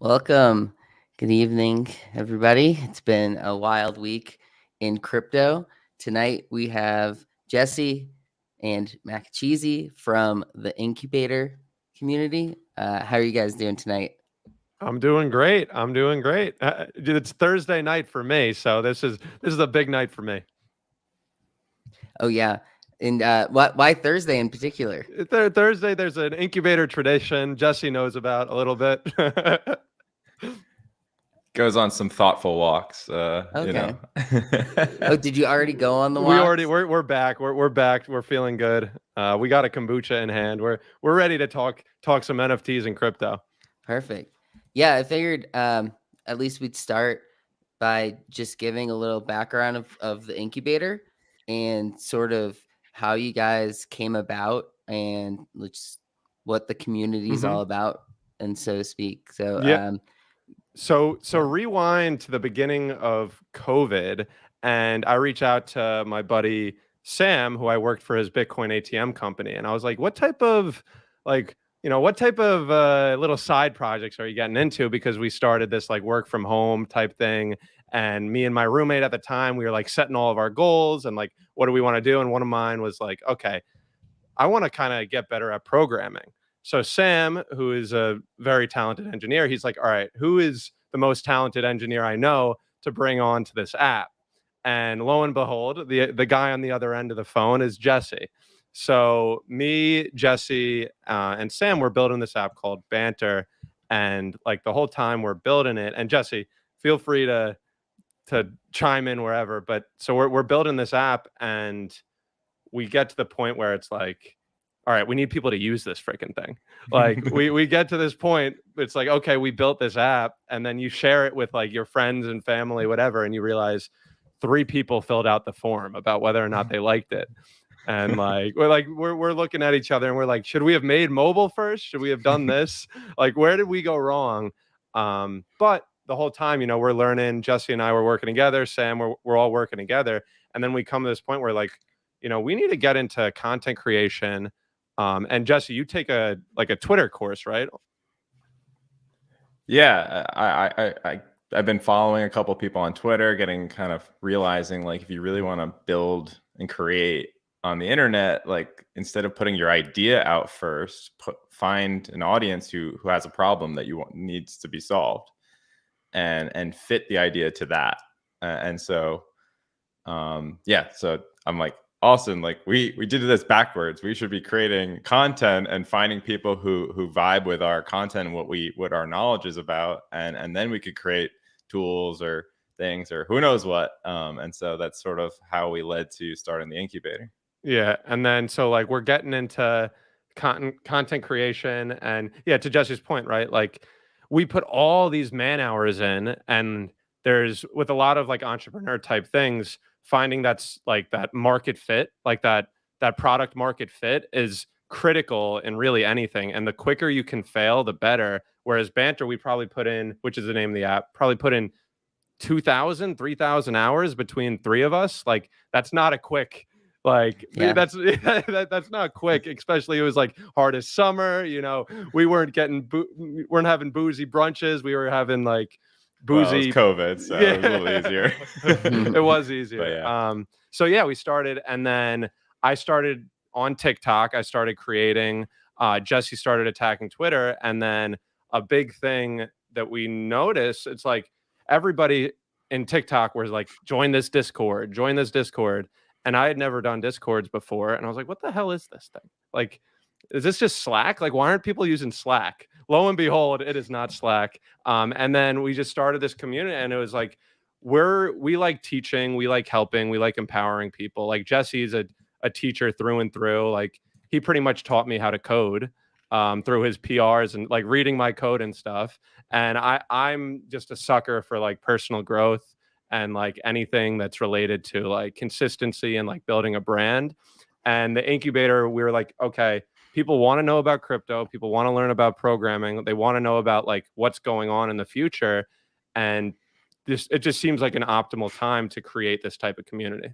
Welcome. Good evening, everybody. It's been a wild week in crypto. Tonight we have Jesse and Mac Cheesy from the Incubator community. How are you guys doing tonight? I'm doing great. It's Thursday night for me, so this is a big night for me. Oh yeah, and why Thursday in particular? Thursday, there's an incubator tradition Jesse knows about a little bit. Goes on some thoughtful walks. Okay. Oh, did you already go on the We walks? already we're back. We're back. We're feeling good. We got a kombucha in hand. We're ready to talk some NFTs and crypto. Perfect. Yeah, I figured at least we'd start by just giving a little background of the incubator and sort of how you guys came about and just what the community is all about, and so to speak. So Yeah. So rewind to the beginning of COVID, and I reach out to my buddy Sam, who I worked for his Bitcoin ATM company, and I was like, "What type of little side projects are you getting into?" Because we started this like work from home type thing, and me and my roommate at the time, we were like setting all of our goals and like, what do we want to do? And one of mine was like, okay, I want to kind of get better at programming. So Sam, who is a very talented engineer, he's like, all right, who is the most talented engineer I know to bring on to this app? And lo and behold, the guy on the other end of the phone is Jesse. So me, Jesse, and Sam were building this app called Banter. And like the whole time we're building it, and Jesse, feel free to chime in wherever. But so we're building this app, and we get to the point where it's like, all right, we need people to use this freaking thing. Like we get to this point, it's like, okay, we built this app, and then you share it with like your friends and family, whatever, and you realize 3 people filled out the form about whether or not they liked it. And we're looking at each other and we're like, should we have made mobile first? Should we have done this? Like, where did we go wrong? But the whole time, we're learning. Jesse and I were working together. Sam, we're all working together. And then we come to this point where like, we need to get into content creation. And Jesse, you take a Twitter course, right? Yeah, I've been following a couple people on Twitter, getting kind of realizing like if you really want to build and create on the internet, like instead of putting your idea out first, find an audience who has a problem that you want needs to be solved, and fit the idea to that. And so, so I'm like, Austin, like we did this backwards. We should be creating content and finding people who vibe with our content and what our knowledge is about, and then we could create tools or things or who knows what. And so that's sort of how we led to starting the incubator. Yeah, and then so like we're getting into content creation, and yeah, to Jesse's point, right? Like we put all these man hours in, and there's with a lot of like entrepreneur type things, finding that's like that market fit, like that product market fit is critical in really anything. And the quicker you can fail, the better. Whereas Banter, we probably put in, which is the name of the app, probably put in 2,000, 3,000 hours between 3 of us. Like that's not a quick, like that's not quick, especially it was like hardest summer, we weren't having boozy brunches. We were having like boozy. Well, it was COVID, so it was a little easier. It was easier. Yeah. So yeah, we started, and then I started on TikTok. I started creating. Jesse started attacking Twitter, and then a big thing that we noticed, it's like everybody in TikTok was like, join this Discord. And I had never done Discords before. And I was like, what the hell is this thing? Like, is this just Slack? Like, why aren't people using Slack? Lo and behold, it is not Slack. And then we just started this community, and it was like, we like teaching, we like helping, we like empowering people. Like Jesse's a teacher through and through. Like he pretty much taught me how to code through his PRs and like reading my code and stuff. And I'm just a sucker for like personal growth and like anything that's related to like consistency and like building a brand. And the incubator, we were like, okay, people want to know about crypto. People want to learn about programming. They want to know about like what's going on in the future. And it just seems like an optimal time to create this type of community.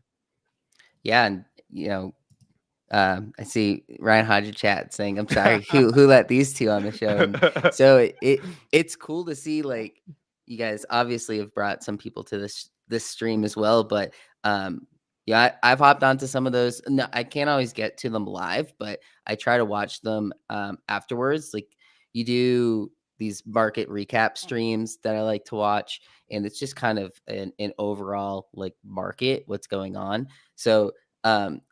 Yeah. And, I see Ryan Hodge chat saying, "I'm sorry, who let these two on the show?" And so it's cool to see, like, you guys obviously have brought some people to this stream as well. But yeah, I've hopped onto some of those. No, I can't always get to them live, but I try to watch them afterwards. Like, you do these market recap streams that I like to watch, and it's just kind of an overall like market, what's going on. So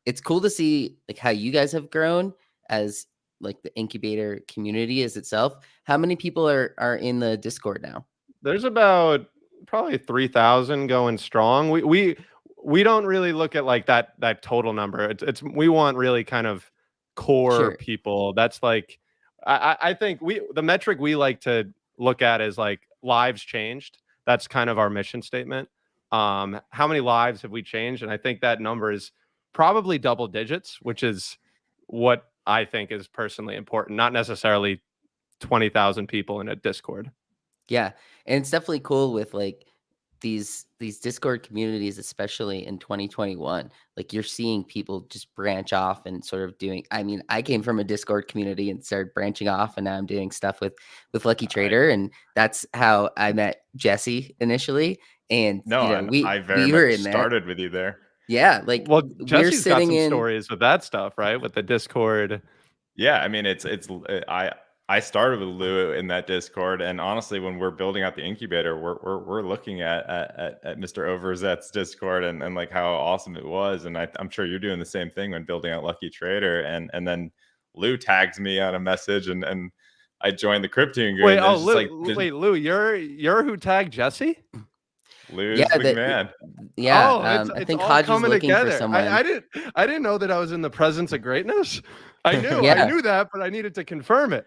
it's cool to see like how you guys have grown as like the incubator community as itself. How many people are in the Discord now? There's about probably 3,000 going strong. We don't really look at like that total number. It's we want really kind of core Sure. people. That's like I think the metric we like to look at is like lives changed. That's kind of our mission statement. How many lives have we changed? And I think that number is probably double digits, which is what I think is personally important, not necessarily 20,000 people in a Discord. Yeah. And it's definitely cool with like these Discord communities, especially in 2021. Like, you're seeing people just branch off and sort of doing, I mean, I came from a Discord community and started branching off, and now I'm doing stuff with Lucky I Trader. And that's how I met Jesse initially. And no, and I very we were much in there. started with you there. Yeah, like Well, we're Jesse's got sitting some in. stories with that stuff, right? With the Discord. Yeah, I mean, I started with Lou in that Discord, and honestly, when we're building out the incubator, we're looking at Mr. Overzet's Discord and like how awesome it was, and I'm sure you're doing the same thing when building out Lucky Trader, and then Lou tagged me on a message, and I joined the Cryptian group, Wait, and oh, there's just Lou, like Lou, you're who tagged Jesse? Lou's Yeah, the man. yeah. Oh, I it's think all Hodge was coming looking for together. someone. I didn't know that I was in the presence of greatness. I Yeah. knew that, but I needed to confirm it.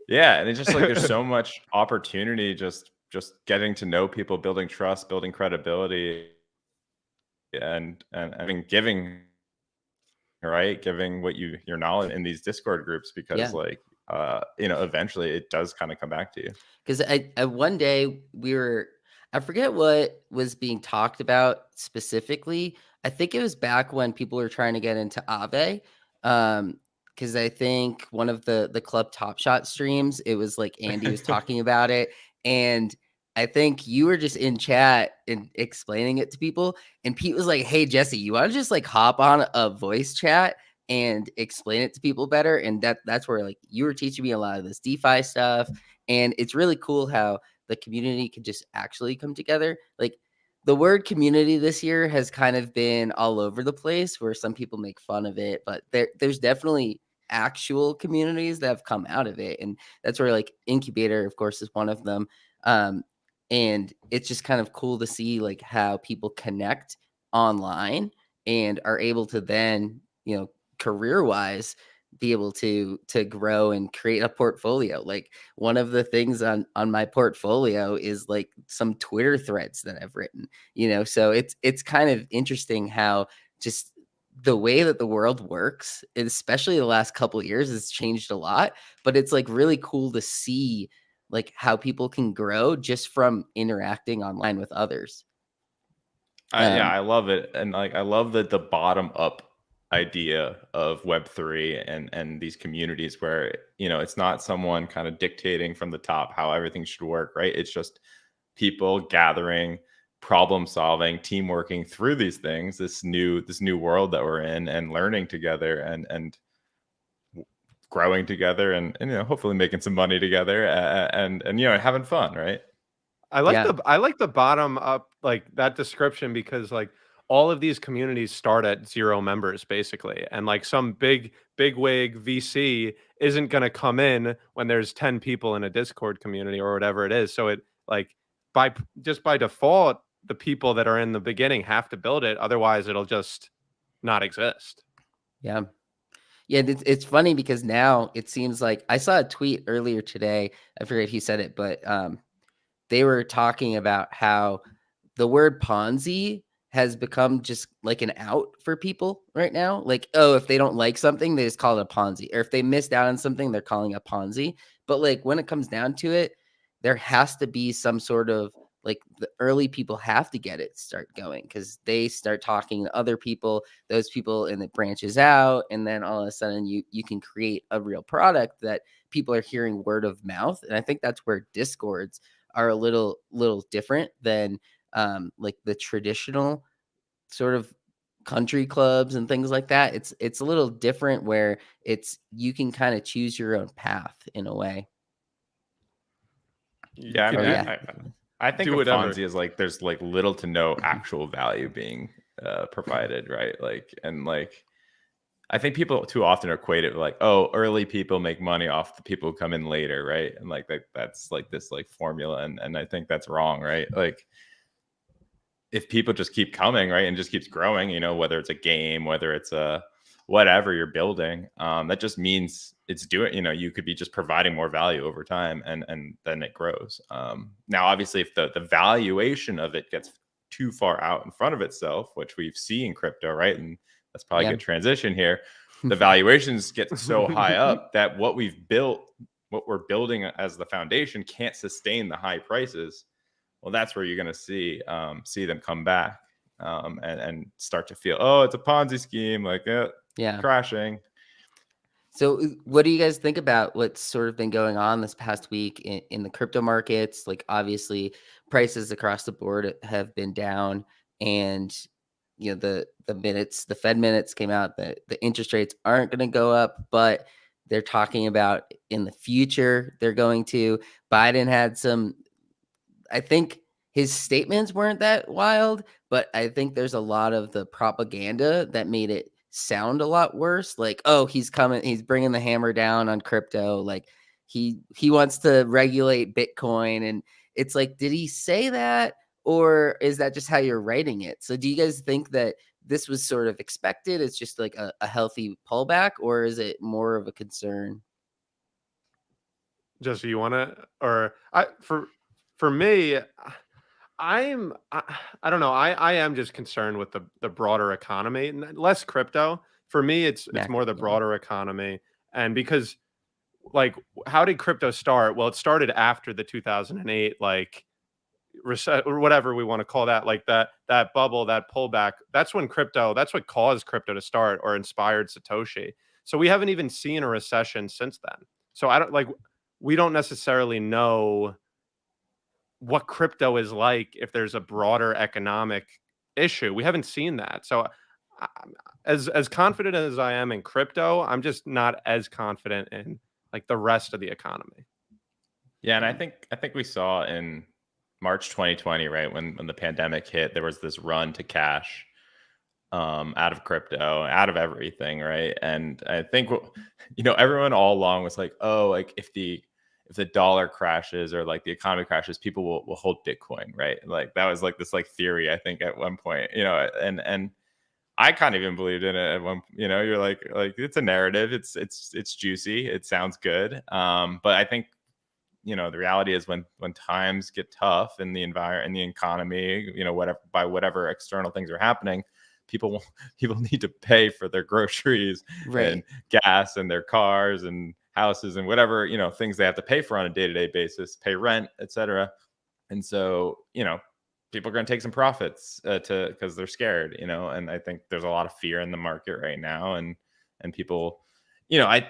Yeah, and it's just like there's so much opportunity just getting to know people, building trust, building credibility, and I mean giving, right, giving what your knowledge in these Discord groups, because Yeah. like eventually it does kind of come back to you. Because I one day I forget what was being talked about specifically. I think it was back when people were trying to get into Aave. Because I think one of the Club Top Shot streams, it was like Andy was talking about it. And I think you were just in chat and explaining it to people. And Pete was like, "Hey Jesse, you want to just like hop on a voice chat and explain it to people better?" And that's where like you were teaching me a lot of this DeFi stuff. And it's really cool how the community can just actually come together. Like, the word community this year has kind of been all over the place, where some people make fun of it, but there's definitely actual communities that have come out of it. And that's where like Incubator, of course, is one of them. Um, and it's just kind of cool to see like how people connect online and are able to then, career wise, be able to grow and create a portfolio. Like, one of the things on my portfolio is like some Twitter threads that I've written, so it's kind of interesting how just the way that the world works, especially the last couple of years, has changed a lot. But it's like really cool to see like how people can grow just from interacting online with others. Yeah, um I love it, and like I love the bottom up idea of Web3 and these communities where it's not someone kind of dictating from the top how everything should work, right? It's just people gathering, problem solving, team working through these things, this new world that we're in, and learning together and growing together, and hopefully making some money together, and having fun, right? yeah, I like the bottom up, like that description, because like all of these communities start at 0 members basically, and like some big wig VC isn't going to come in when there's 10 people in a Discord community or whatever it is. So it like by default, the people that are in the beginning have to build it, otherwise it'll just not exist. yeah. Yeah, it's funny because now it seems like I saw a tweet earlier today. I forget if he said it, but they were talking about how the word Ponzi has become just like an out for people right now. Like, oh, if they don't like something, they just call it a Ponzi. Or if they missed out on something, they're calling it a Ponzi. But like when it comes down to it, there has to be some sort of like the early people have to get it start going, because they start talking to other people, those people, and it branches out, and then all of a sudden you can create a real product that people are hearing word of mouth. And I think that's where discords are a little different than like the traditional sort of country clubs and things like that. It's a little different where it's you can kind of choose your own path in a way. You Yeah, I could mean, Oh do, yeah. I think do of whatever. Ponzi as like there's like little to no actual value being provided, right? Like, and like I think people too often equate it with like, oh, early people make money off the people who come in later, right? And like that's like this like formula, and I think that's wrong, right? Like if people just keep coming, right, and just keeps growing, you know, whether it's a game, whether it's a whatever you're building, that just means it's doing, you know, you could be just providing more value over time, and then it grows. Now, obviously, if the valuation of it gets too far out in front of itself, which we've seen in crypto, right, and that's probably a Yeah. good transition here. The valuations get so high up that what we've built, what we're building as the foundation, can't sustain the high prices. Well, that's where you're going to see them come back, and start to feel, oh, it's a Ponzi scheme, like Yeah. crashing. So, what do you guys think about what's sort of been going on this past week in the crypto markets? Like, obviously, prices across the board have been down, and the Fed minutes came out that the interest rates aren't going to go up, but they're talking about in the future they're going to. Biden had some. I think his statements weren't that wild, but I think there's a lot of the propaganda that made it sound a lot worse. Like, oh, he's coming, he's bringing the hammer down on crypto. Like he wants to regulate Bitcoin, and it's like, did he say that, or is that just how you're writing it? So, do you guys think that this was sort of expected? It's just like a healthy pullback, or is it more of a concern? Just so you want to, or I for me, I don't know. I am just concerned with the broader economy, and less crypto. For me, it's more Macro, the yeah, broader economy, and because like how did crypto start? Well, it started after the 2008 like reset or whatever we want to call that, like that bubble, that pullback. That's what caused crypto to start or inspired Satoshi. So we haven't even seen a recession since then. So I don't like we don't necessarily know what crypto is like if there's a broader economic issue. We haven't seen that. So I, as confident as I am in crypto, I'm just not as confident in like the rest of the economy. Yeah, and I think we saw in March 2020, right, when the pandemic hit, there was this run to cash, out of crypto, out of everything, right? And I think everyone all along was like, oh, like if the dollar crashes or like the economy crashes, people will hold Bitcoin, right? Like that was like this like theory, I think, at one point, and I kind of even believed in it at one. You're like it's a narrative, it's juicy, it sounds good, but I think the reality is when times get tough in the environment, in the economy, whatever external things are happening, people people need to pay for their groceries and right. gas and their cars and houses and whatever things they have to pay for on a day-to-day basis, pay rent, etc. And so people are going to take some profits, to because they're scared, and I think there's a lot of fear in the market right now, and people, I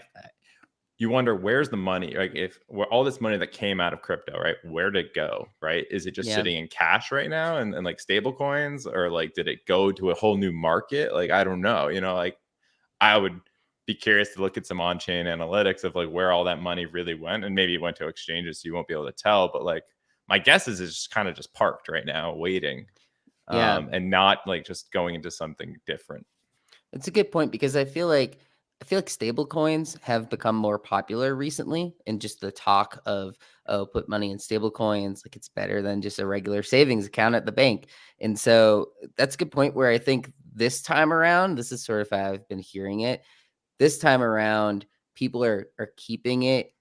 you wonder, where's the money? Like, if all this money that came out of crypto, right, where did it go? Right, is it just Yeah. sitting in cash right now and like stable coins, or like did it go to a whole new market? Like, I don't know. Like, I would be curious to look at some on-chain analytics of like where all that money really went, and maybe it went to exchanges, so you won't be able to tell. But like, my guess is it's just kind of just parked right now, waiting, Yeah. and not like just going into something different. It's a good point, because I feel like stable coins have become more popular recently, and just the talk of, oh, put money in stable coins, like it's better than just a regular savings account at the bank. And so that's a good point, where I think this time around, this is sort of how I've been hearing it. This time around, people are keeping it.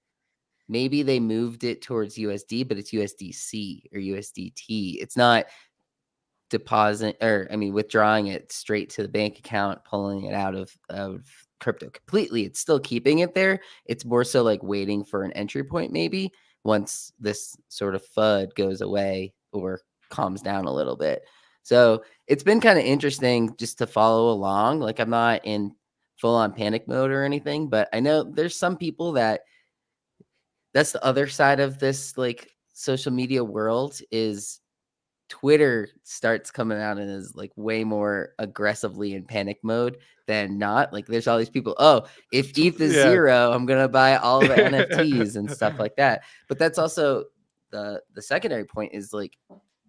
Maybe they moved it towards USD, but it's USDC or USDT. It's not withdrawing it straight to the bank account, pulling it out of crypto completely. It's still keeping it there. It's more so like waiting for an entry point, maybe once this sort of FUD goes away, or calms down a little bit. So it's been kind of interesting just to follow along. Like I'm not in full on panic mode or anything, but I know there's some people that's the other side of this like social media world is Twitter starts coming out and is like way more aggressively in panic mode than not. Like there's all these people, oh, if ETH is Yeah. 0, I'm gonna buy all the NFTs and stuff like that. But that's also the secondary point is like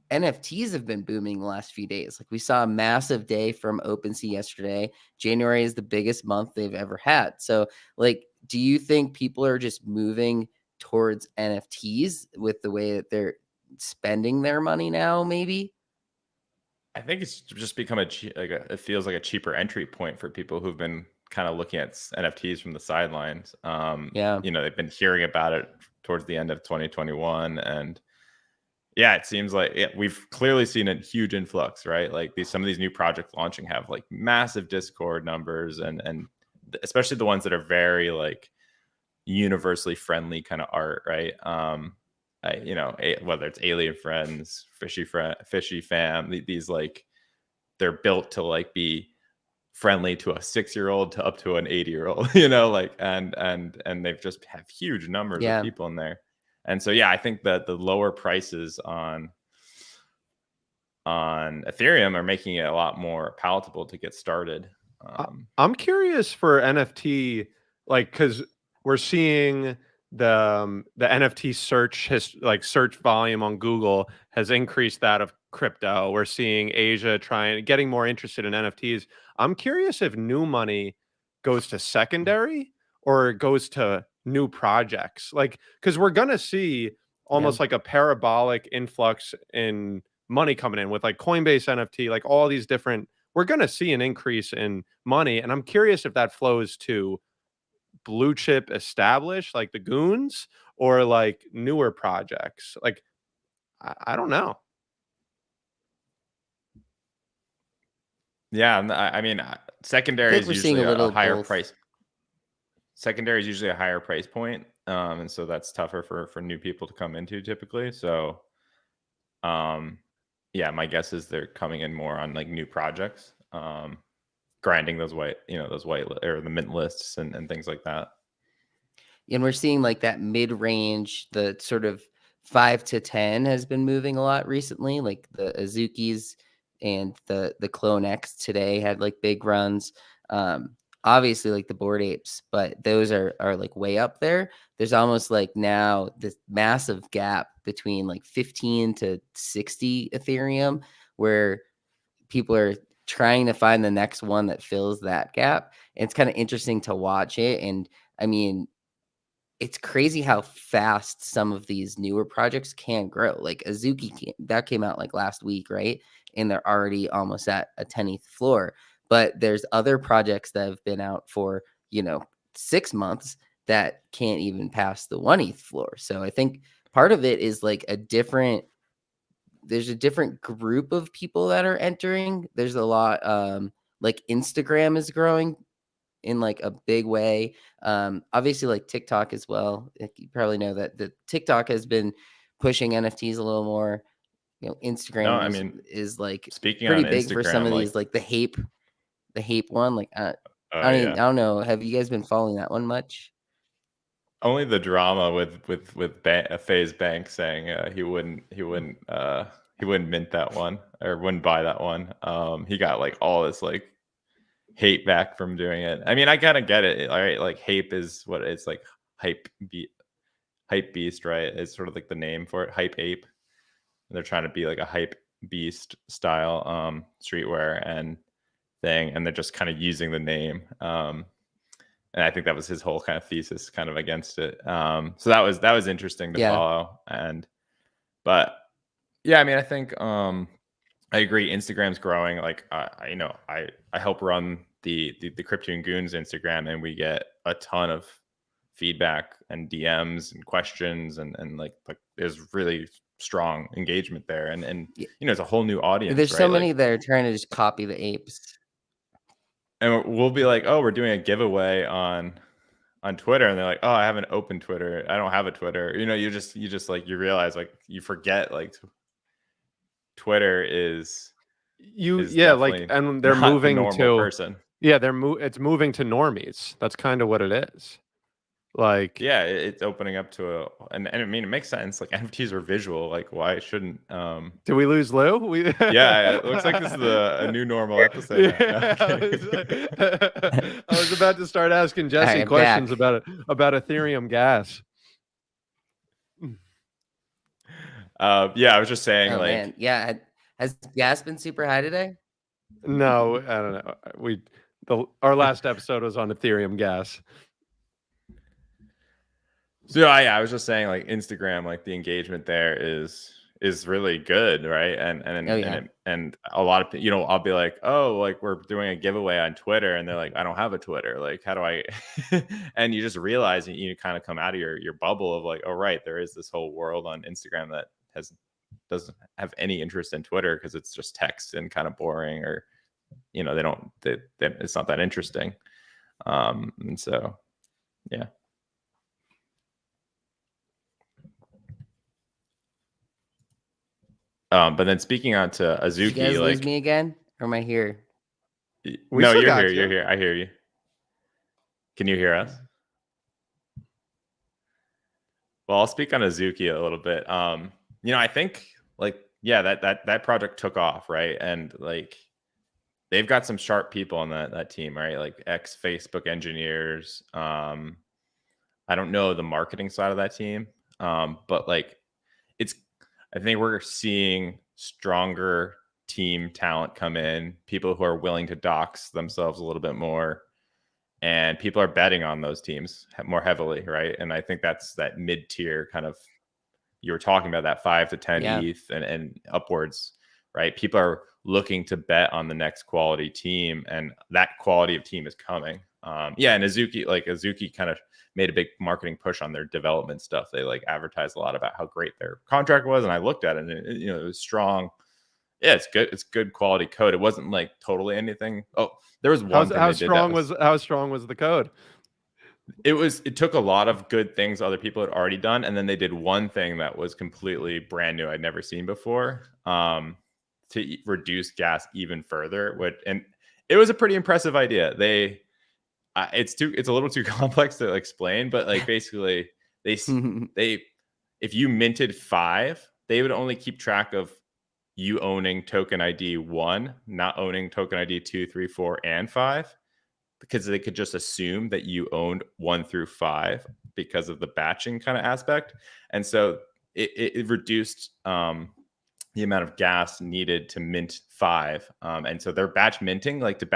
NFTs have been booming the last few days. Like we saw a massive day from OpenSea yesterday. January is the biggest month they've ever had. So, like, do you think people are just moving towards NFTs with the way that they're spending their money now? Maybe. I think it's just become it feels like a cheaper entry point for people who've been kind of looking at NFTs from the sidelines. Yeah. They've been hearing about it towards the end of 2021, and yeah, it seems like we've clearly seen a huge influx, right? Like some of these new projects launching have like massive Discord numbers, and especially the ones that are very like universally friendly kind of art, right? Whether it's Alien Friends, FishyFam, these like they're built to like be friendly to a 6-year-old to up to an 80-year-old, like and they've just have huge numbers of Yeah. people in there. And so yeah, I think that the lower prices on Ethereum are making it a lot more palatable to get started. I'm curious for NFT, like, because we're seeing the NFT search volume on Google has increased that of crypto. We're seeing Asia getting more interested in NFTs. I'm curious if new money goes to secondary or it goes to new projects, like, because we're gonna see Yeah. almost like a parabolic influx in money coming in with like Coinbase NFT, like all these different, we're going to see an increase in money. And I'm curious if that flows to blue chip established, like the goons, or like newer projects. Like, I don't know. Yeah, I mean, I secondary think is we're seeing usually a a little higher both. price. Secondary is usually a higher price point, and so that's tougher for new people to come into typically. So, um, yeah, my guess is they're coming in more on like new projects, grinding those white or the mint lists and things like that. And we're seeing like that mid range, the sort of 5 to 10 has been moving a lot recently. Like the Azukis and the Clone X today had like big runs. Um, Obviously like the Bored Apes, but those are like way up there. There's almost like now this massive gap between like 15 to 60 Ethereum, where people are trying to find the next one that fills that gap. And it's kind of interesting to watch it. And I mean, it's crazy how fast some of these newer projects can grow. Like that came out like last week, right? And they're already almost at a 10th floor. But there's other projects that have been out for, 6 months that can't even pass the 1th floor. So I think part of it is like there's a different group of people that are entering. There's a lot, like Instagram is growing in like a big way. Obviously like TikTok as well. Like, you probably know that the TikTok has been pushing NFTs a little more. No, Instagram I was mean, is like speaking pretty on big for some Instagram, of like, these, like the Hape one. Like oh yeah, I don't know. Have you guys been following that one much? only the drama with FaZe Bank saying he wouldn't mint that one or wouldn't buy that one. He got like all this like hate back from doing it. I mean, I kind of get it. All right, like Hape is what it's like, hype beast, right? It's sort of like the name for it, hype ape. And they're trying to be like a hype beast style streetwear and thing, and they're just kind of using the name. And I think that was his whole kind of thesis, kind of against it. So that was interesting to Yeah. follow. But yeah, I mean, I think I agree. Instagram's growing. Like I help run the Crypto Goons Instagram, and we get a ton of feedback and DMs and questions, and like there's really strong engagement there, and Yeah. it's a whole new audience, There's so right? many Like, that are trying to just copy the apes. and we'll be like, oh, we're doing a giveaway on Twitter, and they're like, oh, I haven't opened Twitter. I don't have a Twitter. You just like you realize like you forget like Twitter is like, definitely and they're not the moving normal to, person. yeah, it's moving to normies. That's kind of what it is. Like, Yeah, it's opening up to and I mean, it makes sense. Like NFTs are visual. Like, why shouldn't did we lose Lou? Yeah, it looks like this is a new normal episode now. No, Yeah, I'm kidding. I was about to start asking Jesse I'm questions back. about Ethereum gas. Yeah, I was just saying, Oh like, man, yeah. Has gas been super high today? No, I don't know. Our last episode was on Ethereum gas. so yeah, I was just saying, like, Instagram, like the engagement there is really good, right? Oh yeah. And a lot of I'll be like, oh, like we're doing a giveaway on Twitter, and they're like, I don't have a Twitter. Like, how do I? And you just realize, and you kind of come out of your bubble of like, oh right, there is this whole world on Instagram that doesn't have any interest in Twitter because it's just text and kind of boring, or it's not that interesting. And so yeah. But then speaking on to Did you guys Azuki, lose like, me again? Or am I here? We no, still you're got here. you. You're here. I hear you. Can you hear us? Well, I'll speak on Azuki a little bit. I think like, yeah, that project took off, right? And like they've got some sharp people on that team, right? Like ex Facebook engineers. I don't know the marketing side of that team. But like I think we're seeing stronger team talent come in, people who are willing to dox themselves a little bit more, and people are betting on those teams more heavily, right? And I think that's that mid-tier kind of, you were talking about that 5 to 10 Yeah. ETH and upwards, right? People are looking to bet on the next quality team, and that quality of team is coming. And Azuki kind of made a big marketing push on their development stuff. They like advertised a lot about how great their contract was, and I looked at it, and it was strong. Yeah, it's good. It's good quality code. It wasn't like totally anything. Oh, there was one thing How they did that how strong was the code? it took a lot of good things other people had already done, and then they did one thing that was completely brand new, I'd never seen before, to reduce gas even further. And it was a pretty impressive idea. It's a little too complex to explain, but like basically they if you minted 5, they would only keep track of you owning token ID 1, not owning token ID 2, 3, 4, and 5, because they could just assume that you owned 1 through 5 because of the batching kind of aspect. And so it reduced the amount of gas needed to mint 5. And so their batch minting, like to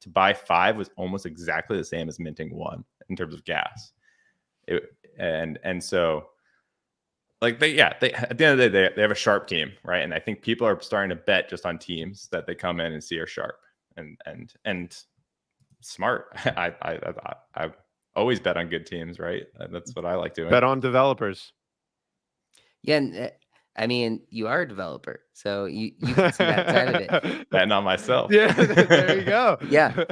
buy 5 was almost exactly the same as minting 1 in terms of gas. And so like they at the end of the day, they have a sharp team, right? And I think people are starting to bet just on teams that they come in and see are sharp and smart. I always bet on good teams, right? That's what I like doing. Bet on developers. Yeah, and I mean, you are a developer, so you can see that side of it. Betting on myself. Yeah, there you go. Yeah.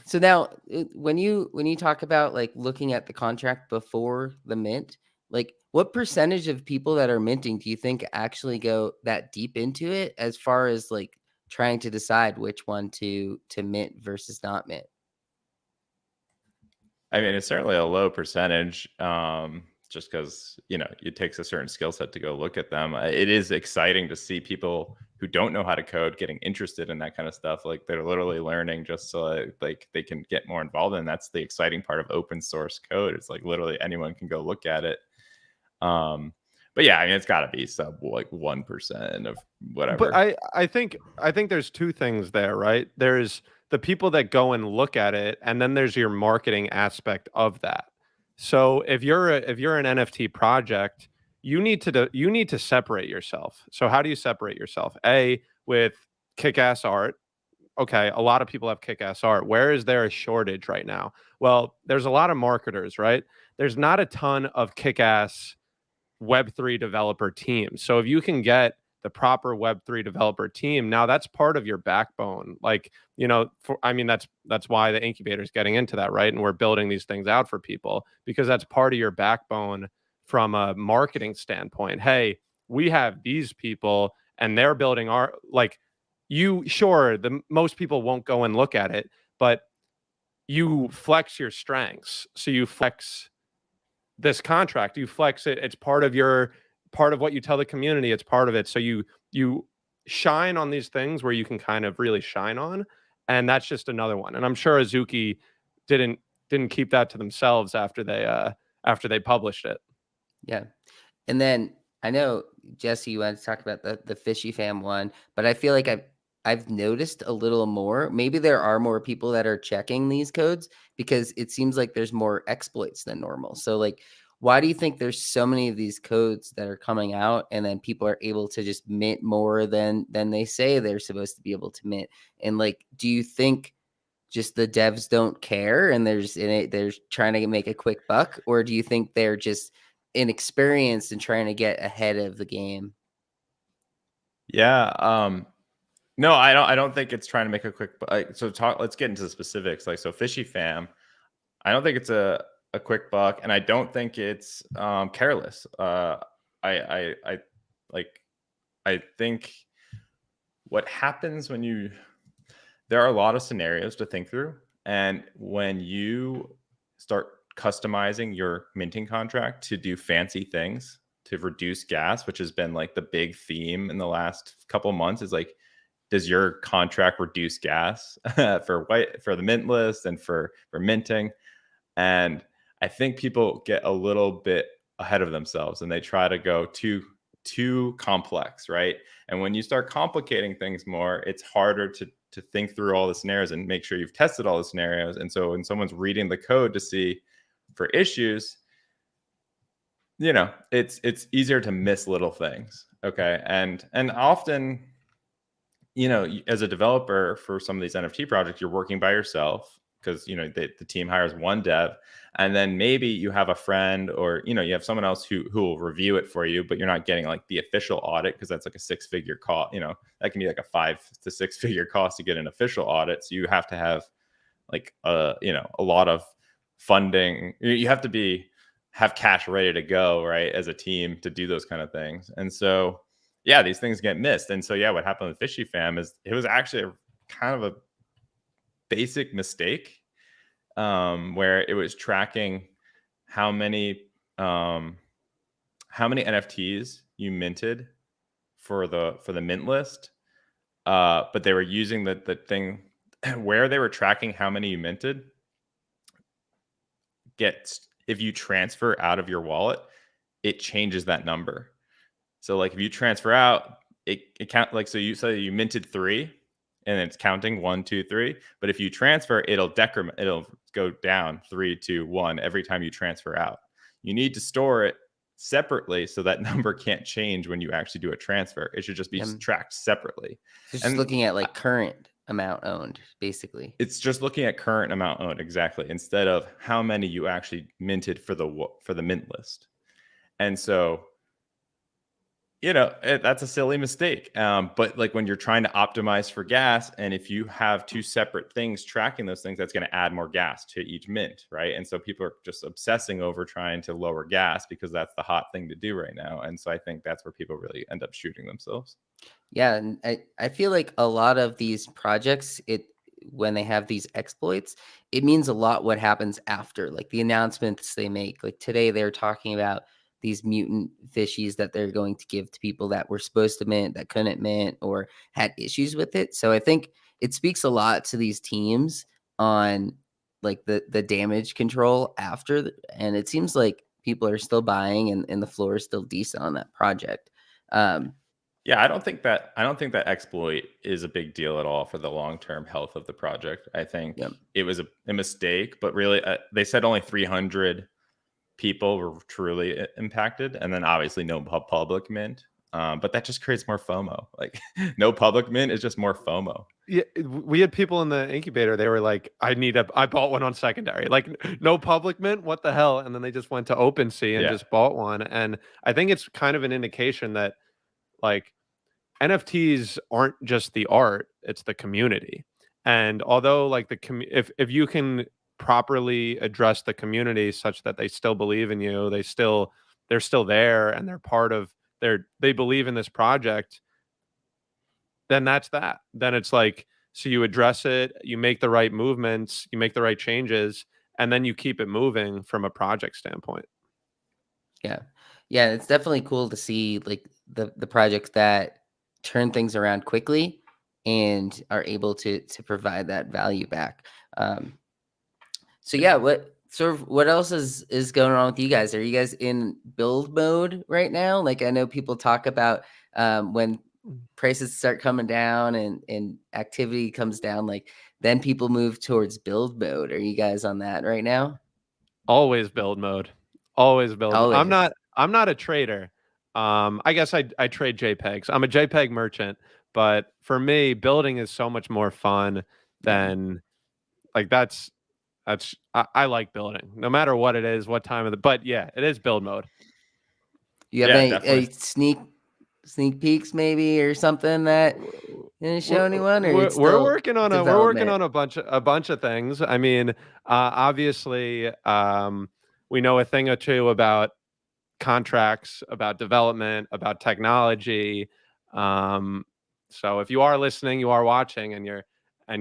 So now, when you talk about like looking at the contract before the mint, like what percentage of people that are minting do you think actually go that deep into it, as far as like trying to decide which one to mint versus not mint? I mean, it's certainly a low percentage, just because it takes a certain skill set to go look at them. It is exciting to see people who don't know how to code getting interested in that kind of stuff. Like they're literally learning just so like they can get more involved. And that's the exciting part of open source code. It's like literally anyone can go look at it. But yeah, I mean, it's got to be sub like 1% of whatever. But I think there's two things there, right? There's the people that go and look at it, and then there's your marketing aspect of that. So if you're an NFT project, you need to separate yourself. So how do you separate yourself? With kick-ass art. Okay, a lot of people have kick-ass art. Where is there a shortage right now? Well, there's a lot of marketers, right? There's not a ton of kick-ass Web3 developer teams. So if you can get the proper Web3 developer team, now that's part of your backbone. Like, that's why the incubator is getting into that, right? And we're building these things out for people because that's part of your backbone from a marketing standpoint. Hey, we have these people and they're building art. Like, most people won't go and look at it, but you flex your strengths. So you flex this contract, you flex it. It's part of what you tell the community. It's part of it. So you shine on these things where you can kind of really shine on. And that's just another one. And I'm sure Azuki didn't keep that to themselves after they published it. Yeah. And then I know, Jesse, you wanted to talk about the FishyFam one, but I feel like I've noticed a little more. Maybe there are more people that are checking these codes because it seems like there's more exploits than normal. So like, why do you think there's so many of these codes that are coming out and then people are able to just mint more than they say they're supposed to be able to mint? And like, do you think just the devs don't care and they're trying to make a quick buck, or do you think they're just inexperienced and trying to get ahead of the game? Yeah. No, I don't think it's trying to make a quick. Let's get into the specifics. Like, so FishyFam, I don't think it's a quick buck, and I don't think it's careless. I think what happens there are a lot of scenarios to think through, and when you start customizing your minting contract to do fancy things to reduce gas, which has been like the big theme in the last couple of months, is like, does your contract reduce gas for the mint list and for minting? And I think people get a little bit ahead of themselves and they try to go too complex, right? And when you start complicating things more, it's harder to think through all the scenarios and make sure you've tested all the scenarios. And so when someone's reading the code to see for issues, it's easier to miss little things. Okay. And often, as a developer for some of these NFT projects, you're working by yourself because, the team hires one dev, and then maybe you have a friend or, you have someone else who will review it for you, but you're not getting like the official audit because that's like a 6-figure cost. That can be like a 5 to 6 figure cost to get an official audit. So you have to have like, a lot of funding. You have to have cash ready to go, right, as a team to do those kind of things. And so, yeah, these things get missed. And so, yeah, what happened with FishyFam is it was actually kind of a basic mistake, where it was tracking how many NFTs you minted for the mint list, but they were using the thing where they were tracking how many you minted. If you transfer out of your wallet, it changes that number. So like if you transfer out, it count like, so you say you minted 3 and it's counting 1, 2, 3. But if you transfer, it'll decrement, it'll go down 3, 2, 1 every time you transfer out. You need to store it separately so that number can't change when you actually do a transfer. It should just be tracked separately. It's just looking at like current amount owned, basically. It's just looking at current amount owned, exactly, instead of how many you actually minted for the mint list. And so, that's a silly mistake. But like when you're trying to optimize for gas, and if you have 2 separate things tracking those things, that's going to add more gas to each mint, right? And so people are just obsessing over trying to lower gas because that's the hot thing to do right now. And so I think that's where people really end up shooting themselves. Yeah, and I feel like a lot of these projects, when they have these exploits, it means a lot what happens after, like the announcements they make. Like today, they're talking about these mutant fishies that they're going to give to people that were supposed to mint, that couldn't mint, or had issues with it. So I think it speaks a lot to these teams on like the damage control after, and it seems like people are still buying, and the floor is still decent on that project. Yeah, I don't think that exploit is a big deal at all for the long-term health of the project. I think it was a mistake, but really, they said only 300 people were truly impacted, and then obviously no public mint. But that just creates more FOMO. Like no public mint is just more FOMO. Yeah, we had people in the incubator. They were like, I bought one on secondary. Like no public mint, what the hell? And then they just went to OpenSea and just bought one. And I think it's kind of an indication that like NFTs aren't just the art, it's the community. And although like if you can properly address the community such that they still believe in you, they're still there and they're part of they believe in this project, then that's that. Then it's like, so you address it, you make the right movements, you make the right changes, and then you keep it moving from a project standpoint. Yeah. Yeah, it's definitely cool to see like the projects that turn things around quickly and are able to provide that value back. Um, so yeah, what else is going on with you guys? Are you guys in build mode right now? Like I know people talk about when prices start coming down and activity comes down, like then people move towards build mode. Are you guys on that right now? Always build mode. Always build. I'm Always. not I'm not a trader. I guess I trade JPEGs. I'm a JPEG merchant, but for me, building is so much more fun Yeah. than like I like building. No matter what it is, what time of the but yeah, it is build mode. You have Yeah, any definitely. sneak peeks maybe or something that didn't show anyone, or it's We're still working on development? a bunch of things. I mean, obviously, we know a thing or two about contracts, about development, about technology. Um, so if you are listening, you are watching, and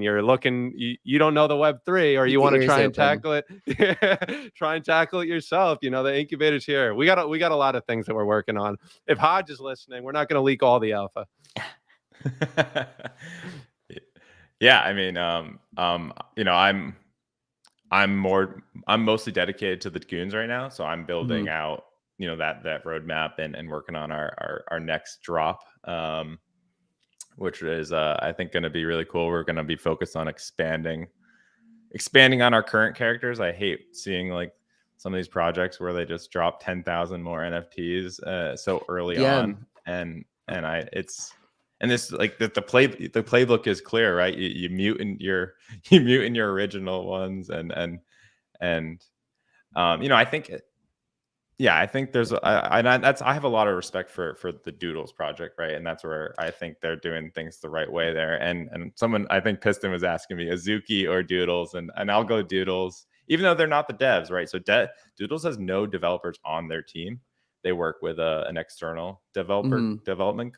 you're looking, you don't know the Web3, or Keep you the want to ears try and open. tackle it, try and tackle it yourself. You know, the incubator's here. We got a lot of things that we're working on. If Hodge is listening, we're not going to leak all the alpha. Yeah, I mean, you know, I'm mostly dedicated to the goons right now, so I'm building Mhm. out, you know, that roadmap and working on our next drop, which is I think going to be really cool. We're going to be focused on expanding on our current characters. I hate seeing like some of these projects where they just drop 10,000 more NFTs so early Yeah. on, and I it's and this like the playbook is clear, right? You mute in your you mute in your original ones, and you know, I think yeah, I think there's I have a lot of respect for the Doodles project, right? And that's where I think they're doing things the right way there. And someone, I think Piston was asking me Azuki or Doodles, and I'll go Doodles, even though they're not the devs, right? So Doodles has no developers on their team. They work with an external Mhm. development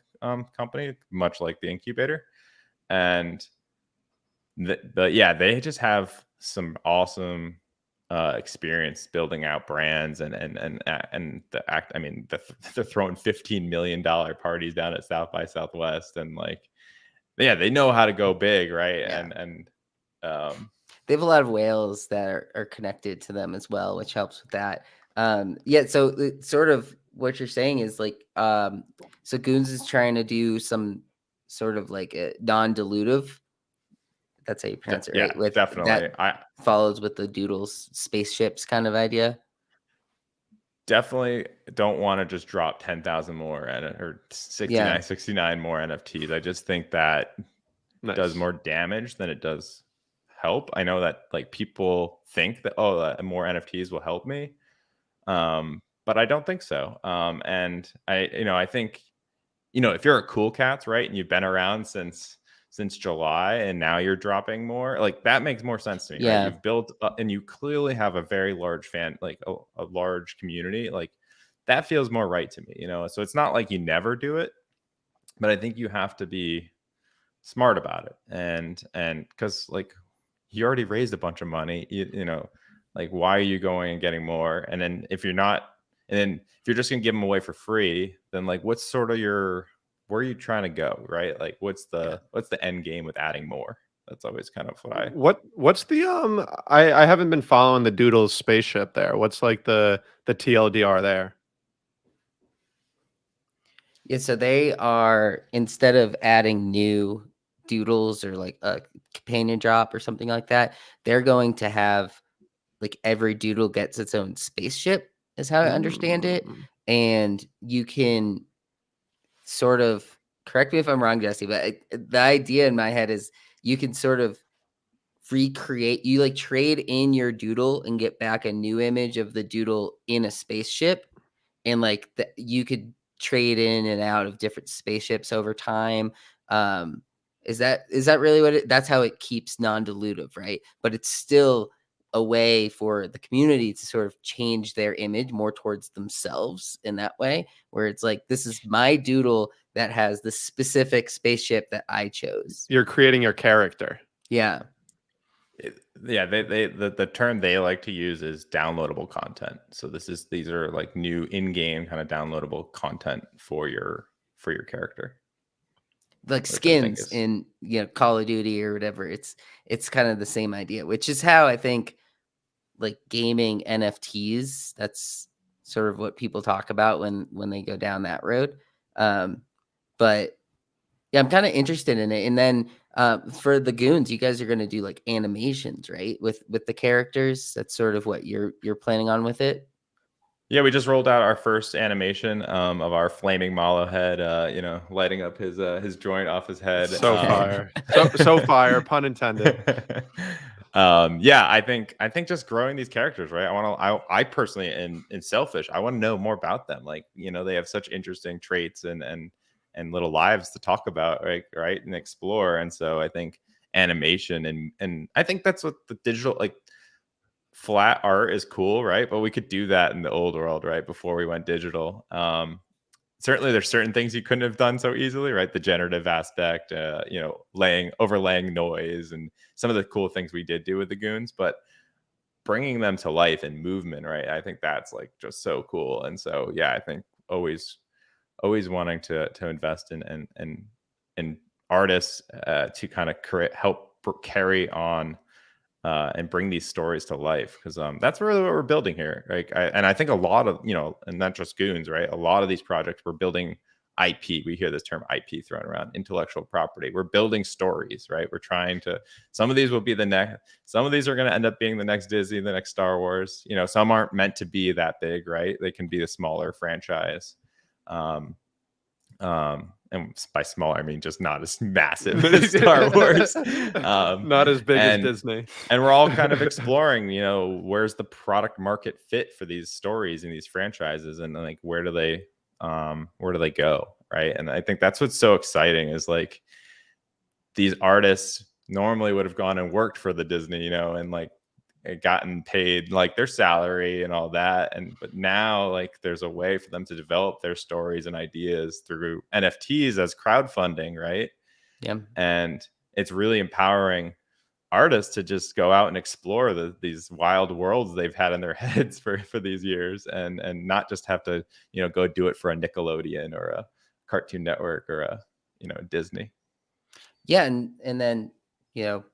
company, much like the Incubator, and but yeah, they just have some awesome experience building out brands and the act. I mean, they're throwing $15 million parties down at South by Southwest, and like, yeah, they know how to go big, right? Yeah. And um, They have a lot of whales that are connected to them as well, which helps with that. Yeah, so sort of what you're saying is like, so Goons is trying to do some sort of like a non-dilutive. That's how you pronounce it, yeah, right? With definitely. that I follows with the Doodles spaceships kind of idea. definitely don't want to just drop 10,000 more or Yeah. 69 more NFTs. I just think that does Nice. more damage than it does help. I know that like people think that more NFTs will help me, but I don't think so. And I think if you're a Cool Cats, right, and you've been around since July, and now you're dropping more, like that makes more sense to me, right? Yeah. You've built and you clearly have a very large like a large community, like that feels more right to me. So it's not like you never do it, but I think you have to be smart about it, and because like you already raised a bunch of money, like why are you going and getting more? And then if you're not, and then if you're just gonna give them away for free, then like what's sort of where are you trying to go, right? Like what's Yeah. the end game with adding more? That's always kind of what I What's the I haven't been following the Doodles spaceship there. What's like the TLDR there? Yeah, so they are, instead of adding new doodles or like a companion drop or something like that, they're going to have like every doodle gets its own spaceship, is how I understand it. Mm. And you can sort of, correct me if I'm wrong, Jesse, but the idea in my head is you can sort of recreate, you like trade in your doodle and get back a new image of the doodle in a spaceship, and like you could trade in and out of different spaceships over time. um is that really what that's how it keeps non-dilutive, right? But it's still a way for the community to sort of change their image more towards themselves in that way, where it's like, this is my doodle that has the specific spaceship that I chose. You're creating your character. Yeah. Yeah, the term they like to use is downloadable content. So these are like new in-game kind of downloadable content for your character. Like skins in, you know, Call of Duty or whatever. It's kind of the same idea, which is how I think like gaming NFTs, that's sort of what people talk about when they go down that road. But yeah, I'm kind of interested in it. And then for the goons, you guys are going to do like animations, right? With the characters. That's sort of what you're planning on with it. Yeah, we just rolled out our first animation of our flaming Mallow head, you know, lighting up his joint off his head. So fire. So fire, pun intended. Yeah, I think just growing these characters, right? I personally in Selfish, I want to know more about them. Like, you know, they have such interesting traits and little lives to talk about, right, and explore. And so I think animation and I think that's what the digital, like, flat art is cool, right? But we could do that in the old world, right? Before we went digital. Certainly there's certain things you couldn't have done so easily, right? The generative aspect, you know, overlaying noise and some of the cool things we did do with the goons, but bringing them to life and movement, right? I think that's like just so cool. And so, yeah, I think always wanting to invest in artists to kind of help carry on and bring these stories to life, because that's really what we're building here. Like, I think a lot of, you know, and not just goons, right? A lot of these projects we're building IP. We hear this term IP thrown around, intellectual property. We're building stories, right? We're trying to. Some of these will be the next. Some of these are going to end up being the next Disney, the next Star Wars. You know, some aren't meant to be that big, right? They can be a smaller franchise. And by small, I mean just not as massive as Star Wars, not as big as Disney. And we're all kind of exploring, you know, where's the product market fit for these stories and these franchises, and like where do they go, right? And I think that's what's so exciting is like these artists normally would have gone and worked for the Disney, you know, and like gotten paid like their salary and all that, but now like there's a way for them to develop their stories and ideas through NFTs as crowdfunding, right? Yeah. And it's really empowering artists to just go out and explore these wild worlds they've had in their heads for these years, and not just have to, you know, go do it for a Nickelodeon or a Cartoon Network or a, you know, Disney. Yeah, and then, you know,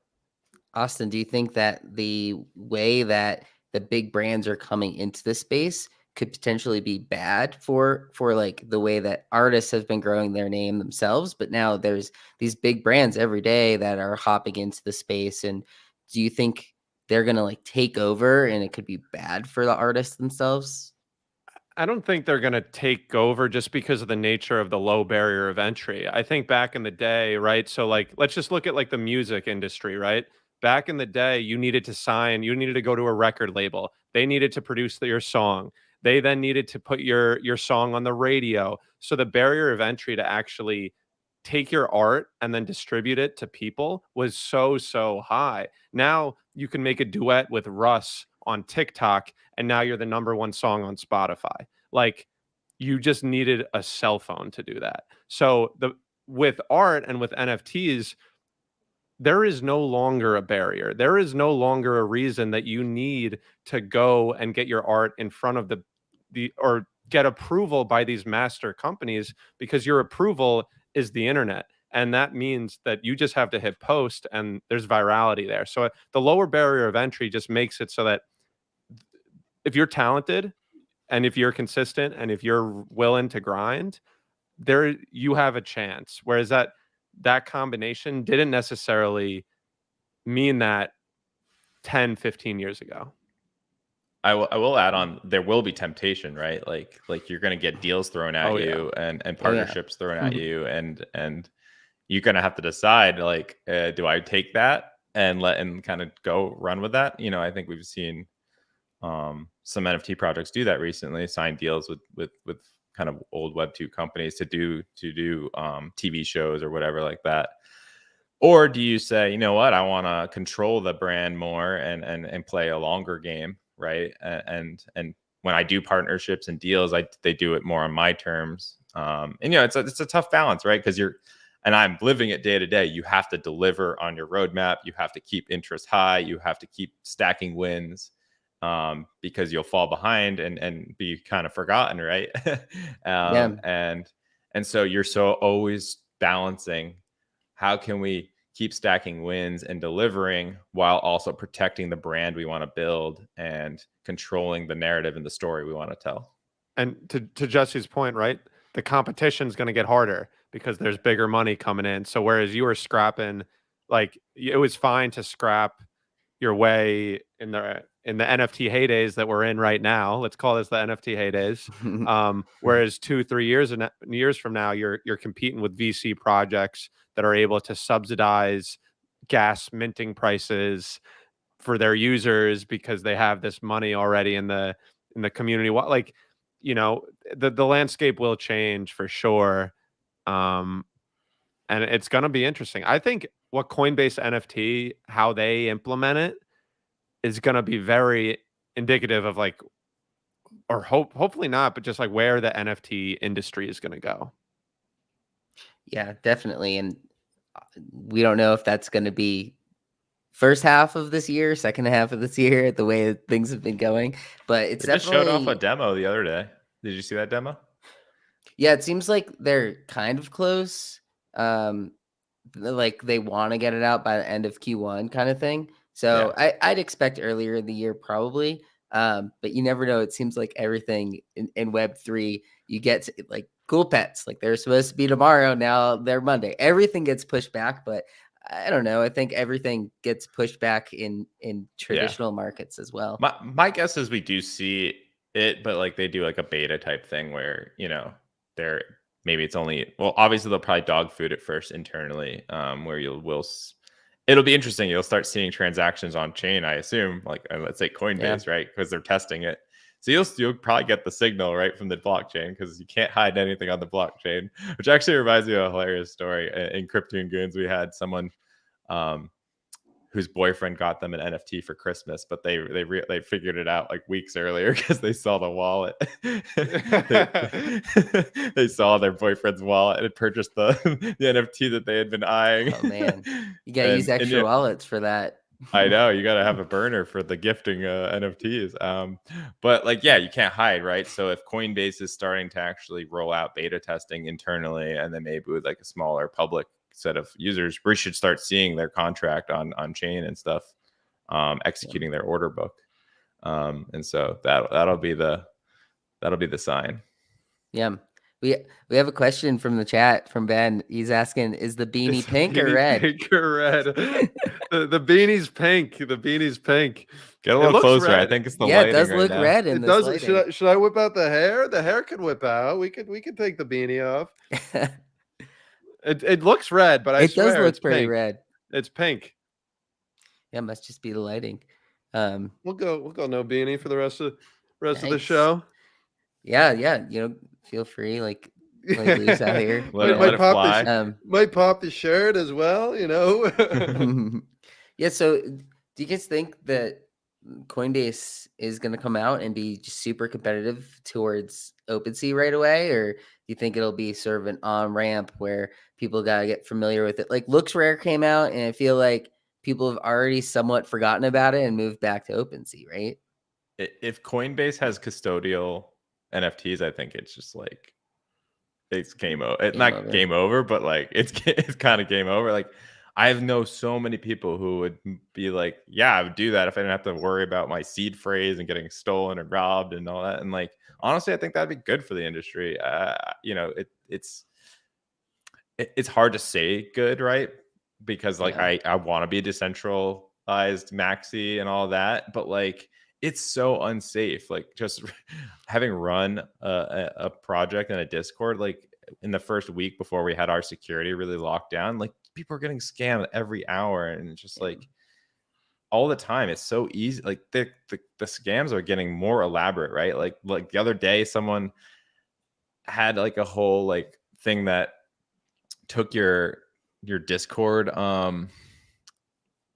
Austin, do you think that the way that the big brands are coming into the space could potentially be bad for like the way that artists have been growing their name themselves, but now there's these big brands every day that are hopping into the space, and do you think they're going to like take over and it could be bad for the artists themselves? I don't think they're going to take over just because of the nature of the low barrier of entry. I think back in the day, right? So like, let's just look at like the music industry, right? Back in the day, you needed to go to a record label. They needed to produce your song. They then needed to put your song on the radio. So the barrier of entry to actually take your art and then distribute it to people was so high. Now you can make a duet with Russ on TikTok, and now you're the #1 song on Spotify. Like, you just needed a cell phone to do that. So with art and with NFTs, there is no longer a barrier. There is no longer a reason that you need to go and get your art in front of or get approval by these master companies, because your approval is the internet. And that means that you just have to hit post and there's virality there. So the lower barrier of entry just makes it so that if you're talented and if you're consistent and if you're willing to grind, you have a chance. Whereas that combination didn't necessarily mean that 10, 15 years ago. I will add on, there will be temptation, right? Like you're going to get deals thrown at you and partnerships thrown at you, and you're going to have to decide, like, do I take that and kind of go run with that? You know, I think we've seen some NFT projects do that recently, sign deals with kind of old Web2 companies to do TV shows or whatever like that. Or do you say, you know what, I want to control the brand more and play a longer game, right? And when I do partnerships and deals, they do it more on my terms. And it's a tough balance, right? Because I'm living it day to day. You have to deliver on your roadmap. You have to keep interest high. You have to keep stacking wins, because you'll fall behind and be kind of forgotten, right? Yeah. And so you're so always balancing, how can we keep stacking wins and delivering while also protecting the brand we want to build and controlling the narrative and the story we want to tell. And to Jesse's point, right? The competition is going to get harder because there's bigger money coming in. So whereas you were scrapping, like it was fine to scrap your way in the NFT heydays that we're in right now. Let's call this the NFT heydays. Whereas 2-3 years from now, you're competing with VC projects that are able to subsidize gas minting prices for their users because they have this money already in the community. Like, the landscape will change for sure. And it's going to be interesting. I think what Coinbase NFT, how they implement it, is going to be very indicative of like, or hopefully not, but just like where the NFT industry is going to go. Yeah, definitely. And we don't know if that's going to be first half of this year, second half of this year, the way that things have been going. But it's They just showed off a definitely, demo the other day. Did you see that demo? yeah, it seems like they're kind of close. Like they want to get it out by the end of Q1 kind of thing. So Yeah. I'd expect earlier in the year probably. But you never know. It seems like everything in Web3, you get to, like cool pets, like they're supposed to be tomorrow. Now they're Monday. Everything gets pushed back, but I don't know. I think everything gets pushed back in traditional markets as well. My guess is we do see it, but like they do like a beta type thing where, they're maybe it's only, well, obviously they'll probably dog food it first internally, where it'll be interesting. You'll start seeing transactions on chain, I assume, like let's say Coinbase, right? Because they're testing it. So you'll probably get the signal right from the blockchain, because you can't hide anything on the blockchain, which actually reminds me of a hilarious story. In Crypto and Goons, we had someone whose boyfriend got them an NFT for Christmas, but they figured it out like weeks earlier because they saw the wallet. they saw their boyfriend's wallet and had purchased the NFT that they had been eyeing. Oh man, you gotta use extra wallets for that. I know, you gotta have a burner for the gifting NFTs. But like, yeah, you can't hide, right? So if Coinbase is starting to actually roll out beta testing internally, and then maybe with like a smaller public set of users, we should start seeing their contract on chain and stuff, executing their order book. And so that'll be the sign. Yeah. We have a question from the chat from Ben. He's asking, is the beanie pink or red? Pink or red? the beanie's pink. The beanie's pink. Get a little closer. Red. I think it's the lighting. It does look right red in it this does. lighting. Should I whip out the hair? The hair could whip out. We could take the beanie off. It looks red, but I swear does look it's pretty pink. red. It's pink. Yeah, must just be the lighting. We'll go no beanie for the rest of the show. Yeah. Feel free, like loose out here. let it fly. Might pop the shirt as well, Yeah. So, do you guys think that Coinbase is going to come out and be just super competitive towards OpenSea right away, or do you think it'll be sort of an on ramp where people gotta get familiar with it? Like LooksRare came out, and I feel like people have already somewhat forgotten about it and moved back to OpenSea, right? If Coinbase has custodial NFTs, I think it's just like it's game over. It's not game over, but like it's kind of game over. Like I know so many people who would be like, yeah, I would do that if I didn't have to worry about my seed phrase and getting stolen or robbed and all that. And like honestly, I think that'd be good for the industry. It's hard to say good, right? Because like I want to be decentralized maxi and all that, but like it's so unsafe. Like just having run a project in a Discord, like in the first week before we had our security really locked down, like people are getting scammed every hour, and it's just like all the time. It's so easy. Like the scams are getting more elaborate, right? Like the other day, someone had like a whole like thing that took your Discord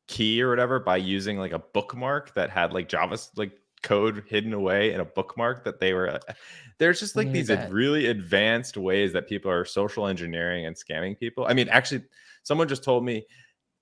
key or whatever by using like a bookmark that had like Java like code hidden away in a bookmark that they were there's just I like heard these that. really advanced ways that people are social engineering and scamming people. I mean, actually, someone just told me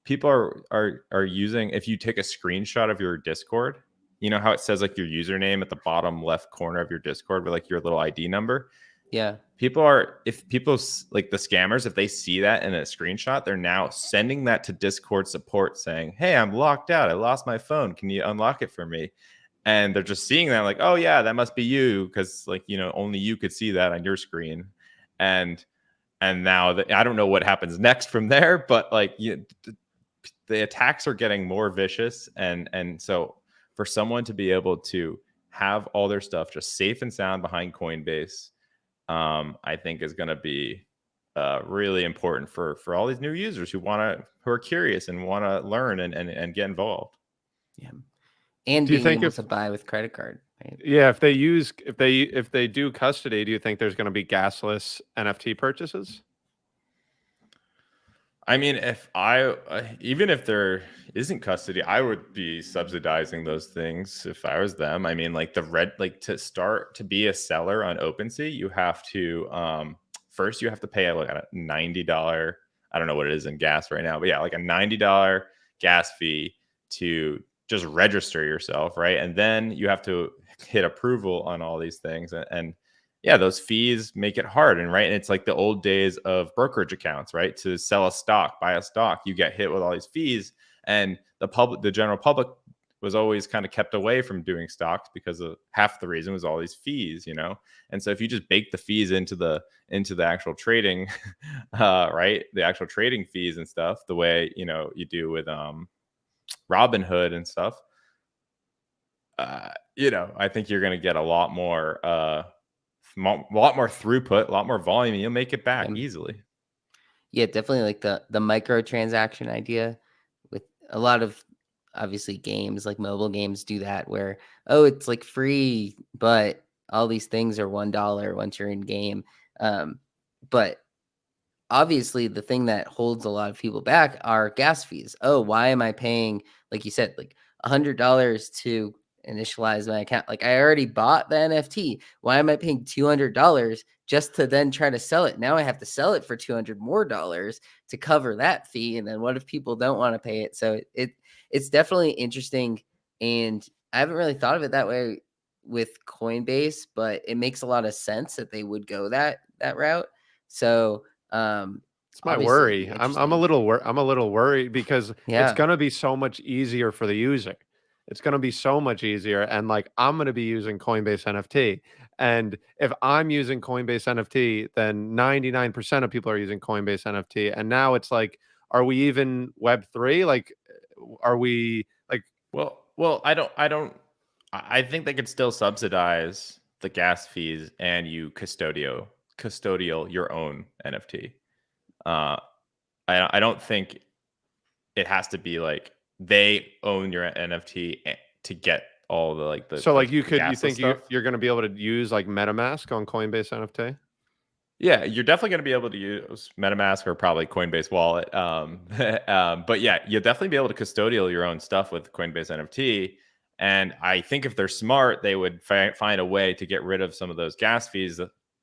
people are using, if you take a screenshot of your Discord, you know how it says like your username at the bottom left corner of your Discord with like your little ID number. Yeah. If people like the scammers, if they see that in a screenshot, they're now sending that to Discord support saying, hey, I'm locked out, I lost my phone, can you unlock it for me? And they're just seeing that like, oh yeah, that must be you, because like, you know, only you could see that on your screen. And now that I don't know what happens next from there, but like the attacks are getting more vicious. And so for someone to be able to have all their stuff just safe and sound behind Coinbase, I think is going to be really important for all these new users who are curious and want to learn and get involved. Yeah. And Do you being think able to buy with credit card, right? yeah, if they do custody, do you think there's going to be gasless NFT purchases? I mean, if even if there isn't custody, I would be subsidizing those things if I was them. I mean, like to start to be a seller on OpenSea, you have to first you have to pay like a $90. I don't know what it is in gas right now, but yeah, like a $90 gas fee to just register yourself, right? And then you have to hit approval on all these things, and yeah, those fees make it hard. And right. And it's like the old days of brokerage accounts, right? To sell a stock, buy a stock, you get hit with all these fees. And the general public was always kind of kept away from doing stocks because of half the reason was all these fees, you know? And so if you just bake the fees into the actual trading, right? The actual trading fees and stuff, the way, you know, you do with Robinhood and stuff, you know, I think you're going to get a lot more throughput, a lot more volume, and you'll make it back Yeah. easily. Yeah, definitely like the microtransaction idea with a lot of obviously games like mobile games do that where, oh, it's like free, but all these things are $1 once you're in game. But obviously the thing that holds a lot of people back are gas fees. Oh, why am I paying, like you said, like $100 to initialize my account? Like I already bought the NFT. Why am I paying $200 just to then try to sell it? Now I have to sell it for $200 more to cover that fee. And then what if people don't want to pay it? So it's definitely interesting. And I haven't really thought of it that way with Coinbase, but it makes a lot of sense that they would go that route. So It's my obviously it'd be worry. I'm a interesting. I'm a little worried because it's Yeah. going to be so much easier for the user. It's going to be so much easier, and like I'm going to be using Coinbase NFT, and if I'm using Coinbase NFT, then 99% of people are using Coinbase NFT, and now it's like, are we even Web3? Like, are we like? Well, I think they could still subsidize the gas fees and you custodial your own NFT. I don't think it has to be like they own your NFT to get all the like So like you the could you gasless think stuff. you're going to be able to use like MetaMask on Coinbase NFT? Yeah, you're definitely going to be able to use MetaMask or probably Coinbase Wallet. But yeah, you'll definitely be able to custodial your own stuff with Coinbase NFT. And I think if they're smart, they would find a way to get rid of some of those gas fees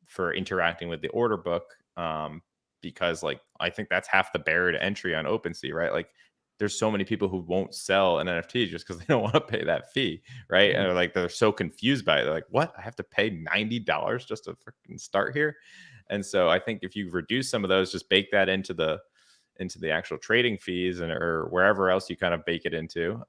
for interacting with the order book. Because like I think that's half the barrier to entry on OpenSea, right? Like there's so many people who won't sell an NFT just because they don't want to pay that fee, right? Yeah. And like they're so confused by it. They're like, what? I have to pay $90 just to freaking start here? And so I think if you reduce some of those, just bake that into the actual trading fees and or wherever else you kind of bake it into,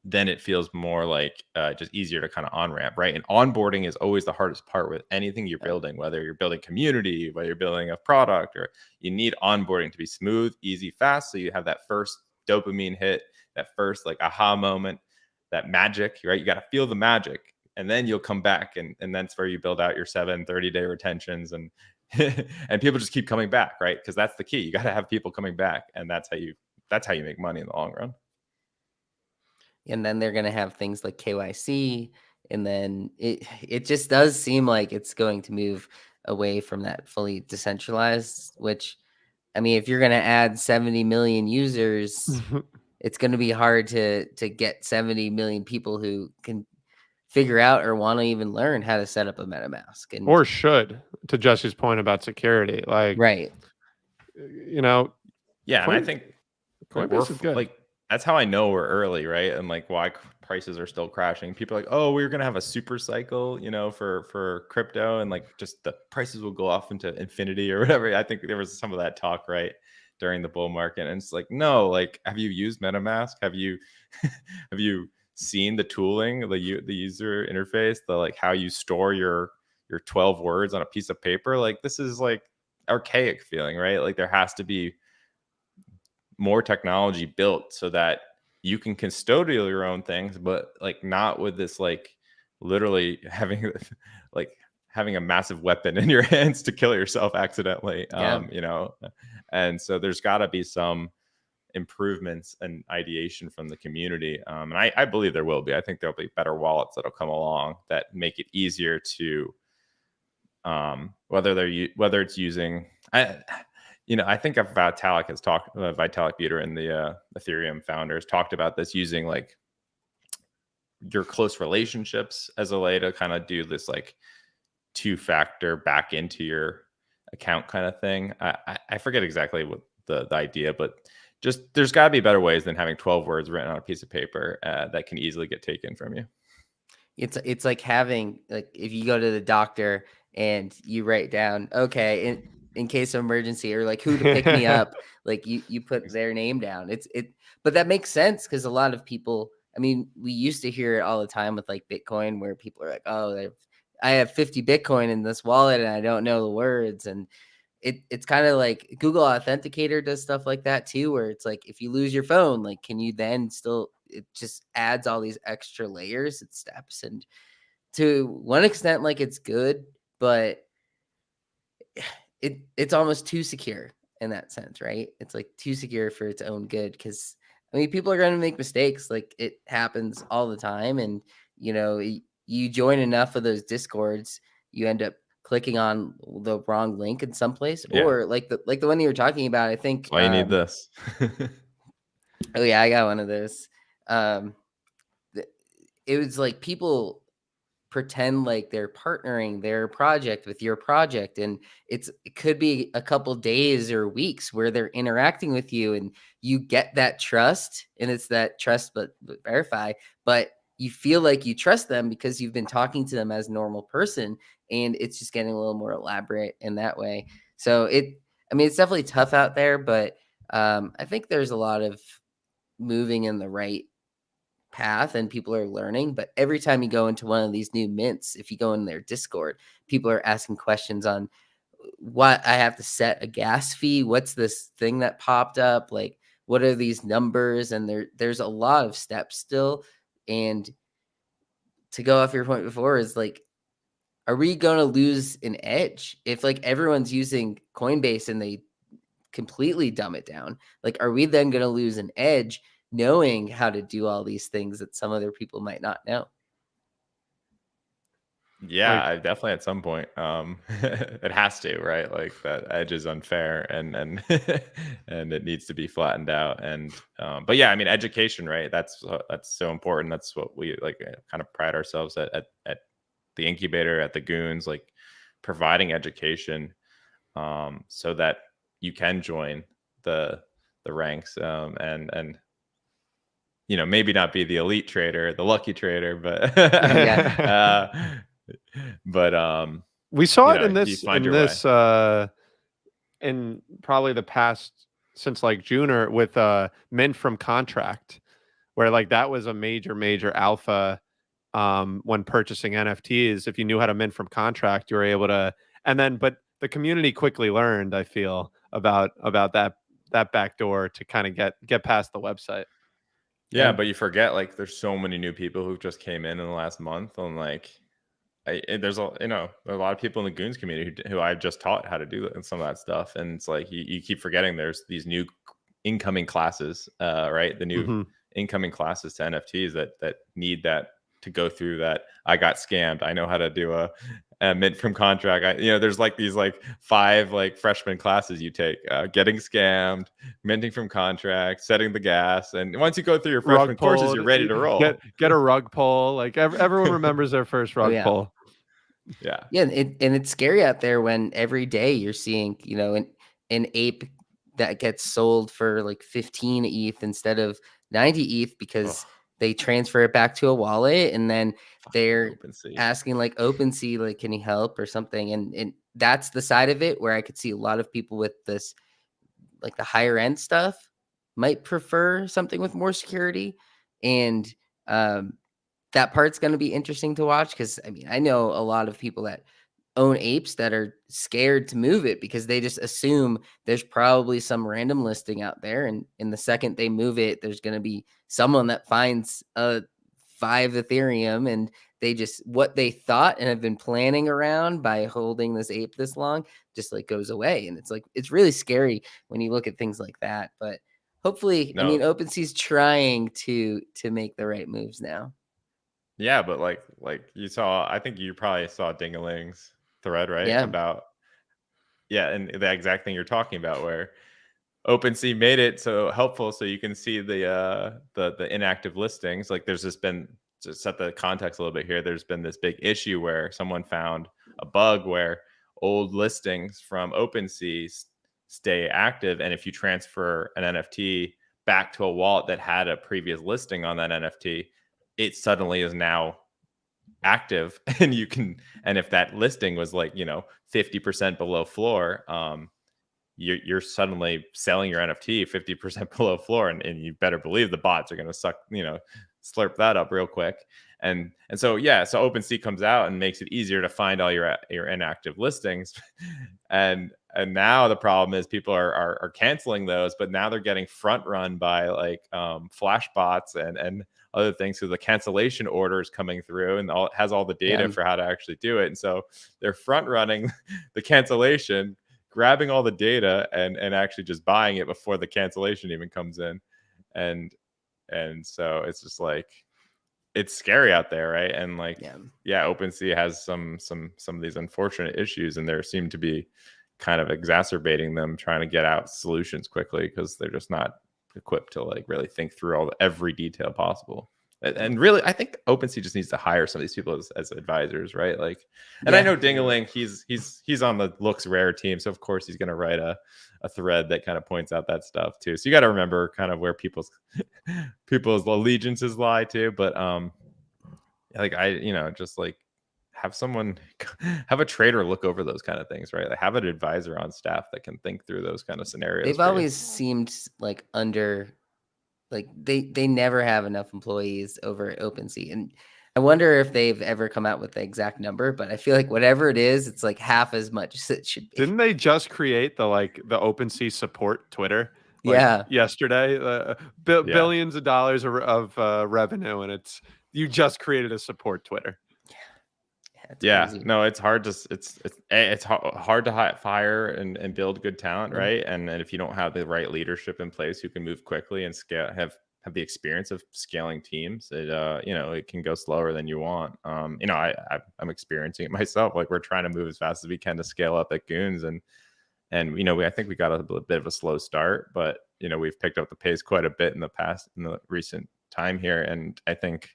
then it feels more like just easier to kind of on ramp, right? And onboarding is always the hardest part with anything you're building, whether you're building community, whether you're building a product, or you need onboarding to be smooth, easy, fast. So you have that first dopamine hit, that first like aha moment, that magic, right? You got to feel the magic, and then you'll come back, and that's where you build out your 30-day retentions, and and people just keep coming back, right? Because that's the key. You got to have people coming back, and that's how you make money in the long run. And then they're gonna have things like KYC, and then it just does seem like it's going to move away from that fully decentralized, which I mean, if you're going to add 70 million users, it's going to be hard to get 70 million people who can figure out or want to even learn how to set up a MetaMask. And or should, to Jesse's point about security, like, right. you know, Yeah, and I think like Coinbase is good. like that's how I know we're early, right? And like why prices are still crashing. People are like, oh, we're gonna have a super cycle, for crypto, and like just the prices will go off into infinity or whatever. I think there was some of that talk, right, during the bull market, and it's like, no, like, have you used MetaMask? Have you have you seen the tooling, the user interface, the like how you store your 12 words on a piece of paper? Like this is like archaic feeling, right? Like there has to be more technology built so that you can custodial your own things, but like not with this like literally having like having a massive weapon in your hands to kill yourself accidentally. Yeah. And so there's got to be some improvements and ideation from the community. And I believe there will be. I think there'll be better wallets that'll come along that make it easier to whether it's using I think Vitalik has talked. Vitalik Buterin and the Ethereum founders talked about this, using like your close relationships as a way to kind of do this like 2-factor back into your account kind of thing. I forget exactly what the idea, but just there's got to be better ways than having 12 words written on a piece of paper that can easily get taken from you. It's like having, like, if you go to the doctor and you write down, okay, in case of emergency, or like who to pick me up, like you put their name down. But that makes sense, because a lot of people, I mean, we used to hear it all the time with like Bitcoin, where people are like, oh, I have 50 Bitcoin in this wallet and I don't know the words. And it's kind of like Google Authenticator does stuff like that too, where it's like, if you lose your phone, like, can you then still, it just adds all these extra layers and steps. And to one extent, like, it's good, but it's almost too secure in that sense, right? It's like too secure for its own good, because I mean, people are going to make mistakes. Like, it happens all the time. And you join enough of those discords, you end up clicking on the wrong link in some place, Yeah. or like the one you were talking about. I think That's why you need this. oh yeah, I got one of those. It was like people pretend like they're partnering their project with your project, and it could be a couple days or weeks where they're interacting with you, and you get that trust, and it's that trust but verify, but you feel like you trust them because you've been talking to them as a normal person, and it's just getting a little more elaborate in that way. So I mean, it's definitely tough out there, but I think there's a lot of moving in the right path, and people are learning. But every time you go into one of these new mints, if you go in their Discord, people are asking questions on what I have to set a gas fee, what's this thing that popped up, like what are these numbers, and there's a lot of steps still. And to go off your point before, is like, are we going to lose an edge if like everyone's using Coinbase and they completely dumb it down? Like, are we then going to lose an edge knowing how to do all these things that some other people might not know? Yeah, Like, definitely at some point. It has to, right? Like that edge is unfair, and and it needs to be flattened out. And but yeah, I mean, education, right? That's so important. That's what we like kind of pride ourselves at the Incubator, at the Goons, like providing education, so that you can join the ranks, and maybe not be the elite trader, the lucky trader, but Yeah. but we saw it you find your way. in probably the past, since like June, or with mint from contract, where like that was a major alpha when purchasing NFTs. If you knew how to mint from contract, you were able to. And then, but the community quickly learned, I feel, about that backdoor to kind of get past the website. Yeah, but you forget, like, there's so many new people who just came in the last month, and like there's a lot of people in the Goons community who I've just taught how to do some of that stuff, and it's like you keep forgetting there's these new incoming classes, right? The new incoming classes to NFTs that need that to go through that. I got scammed. I know how to do a mint from contract. There's like these like 5 like freshman classes you take: getting scammed, minting from contract, setting the gas. And once you go through your freshman Rug courses, pull. you're ready to roll. Get a rug pull. Like everyone remembers their first Oh rug yeah. pull. Yeah. Yeah, and it's scary out there when every day you're seeing, an ape that gets sold for like 15 ETH instead of 90 ETH Oh, because they transfer it back to a wallet, and then fucking they're OpenSea. asking like OpenSea, like, can you help or something? And that's the side of it where I could see a lot of people with this, like the higher end stuff, might prefer something with more security. And um that part's going to be interesting to watch because I mean, I know a lot of people that own apes that are scared to move it because they just assume there's probably some random listing out there. And in the second they move it, there's going to be someone that finds a 5 Ethereum, and they just, what they thought and have been planning around by holding this ape this long, just like goes away. And it's like, it's really scary when you look at things like that. But hopefully, I No. mean, OpenSea's trying to make the right moves now. Yeah, but like you saw, I think you probably saw Dingaling's thread, right? Yeah. About, yeah, and the exact thing you're talking about, where OpenSea made it so helpful so you can see the inactive listings. Like there's just been, to set the context a little bit here, there's been this big issue where someone found a bug where old listings from OpenSea stay active, and if you transfer an NFT back to a wallet that had a previous listing on that NFT, it suddenly is now active and and if that listing was like 50% below floor, you're suddenly selling your NFT 50% below floor, and you better believe the bots are going to slurp that up real quick. And so so OpenSea comes out and makes it easier to find all your inactive listings. and now the problem is people are canceling those, but now they're getting front run by like flash bots and other things. So the cancellation order is coming through and has all the data Yeah. for how to actually do it. And so they're front running the cancellation, grabbing all the data and actually just buying it before the cancellation even comes in. And so it's just like, it's scary out there, right? And like, yeah, OpenSea has some of these unfortunate issues, and there seem to be kind of exacerbating them, trying to get out solutions quickly because they're just not equipped to like really think through every detail possible. And really, I think OpenSea just needs to hire some of these people as advisors, right? Like, and I know Dingaling, he's on the Looks Rare team, so of course he's going to write a thread that kind of points out that stuff too. So you got to remember kind of where people's allegiances lie too. But like just like have someone, have a trader look over those kind of things, right? Like have an advisor on staff that can think through those kind of scenarios. They've always seemed like like they never have enough employees over at OpenSea. And I wonder if they've ever come out with the exact number, but I feel like whatever it is, it's like half as much as it should be. Didn't they just create the OpenSea support Twitter? Yesterday, billions of dollars of revenue, and you just created a support Twitter. Yeah, no, it's hard to it's hard to hire and build good talent, right? And if you don't have the right leadership in place who can move quickly and scale, have the experience of scaling teams, it can go slower than you want. I'm experiencing it myself. Like we're trying to move as fast as we can to scale up at Goons, and I think we got a bit of a slow start, but we've picked up the pace quite a bit in the recent time here. And I think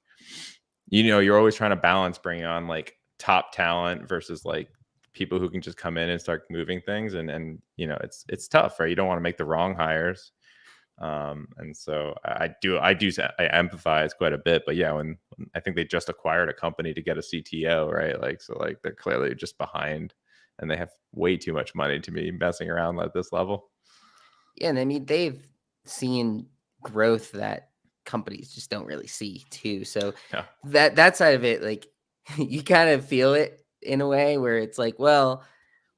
you're always trying to balance bringing on like top talent versus like people who can just come in and start moving things, and it's tough, right? You don't want to make the wrong hires. And so I empathize quite a bit, but yeah, when I think they just acquired a company to get a CTO, right? Like, so like they're clearly just behind, and they have way too much money to be messing around at this level. Yeah, and I mean they've seen growth that companies just don't really see too. So that side of it, like you kind of feel it in a way where it's like, well,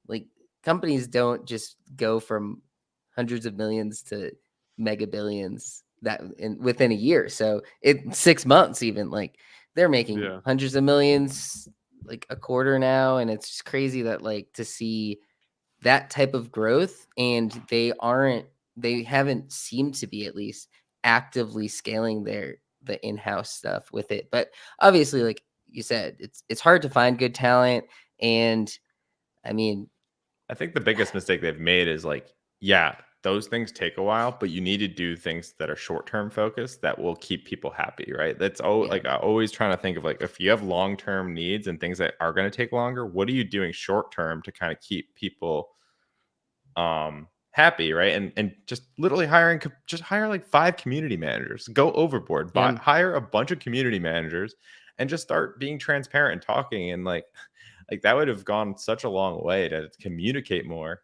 like companies don't just go from hundreds of millions to mega billions within a year. So 6 months, even, like they're making hundreds of millions like a quarter now. And it's just crazy that like to see that type of growth, and they haven't seemed to be, at least, actively scaling the in-house stuff with it. But obviously, like you said, it's hard to find good talent, and I mean, I think the biggest mistake they've made is like, yeah, those things take a while, but you need to do things that are short-term focused that will keep people happy, right? That's yeah, like I always trying to think of like, if you have long-term needs and things that are going to take longer, what are you doing short-term to kind of keep people happy, right? And just literally just hire like 5 community managers, go overboard, yeah, hire a bunch of community managers and just start being transparent and talking, and like that would have gone such a long way to communicate more.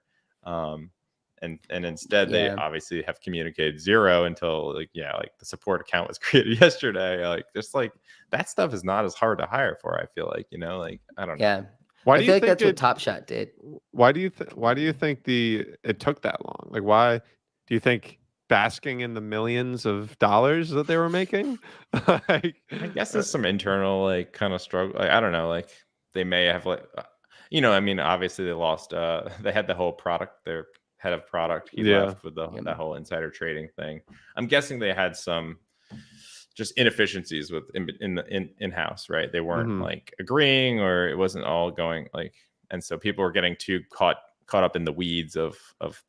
And instead they yeah, obviously have communicated zero until like, yeah, like the support account was created yesterday. Like just like that stuff is not as hard to hire for, I feel like, like I don't know. yeah. Why I do you feel like think that's what it? Top Shot did. Why do you think it took that long? Like, why do you think basking in the millions of dollars that they were making? Like, I guess there's some internal like kind of struggle. Like, I don't know. Like they may have like, I mean, obviously they lost. They had the whole product. Their head of product, he yeah, left with that Yeah, whole insider trading thing. I'm guessing they had some just inefficiencies with in house, right? They weren't hmm like agreeing, or it wasn't all going like, and so people were getting too caught up in the weeds of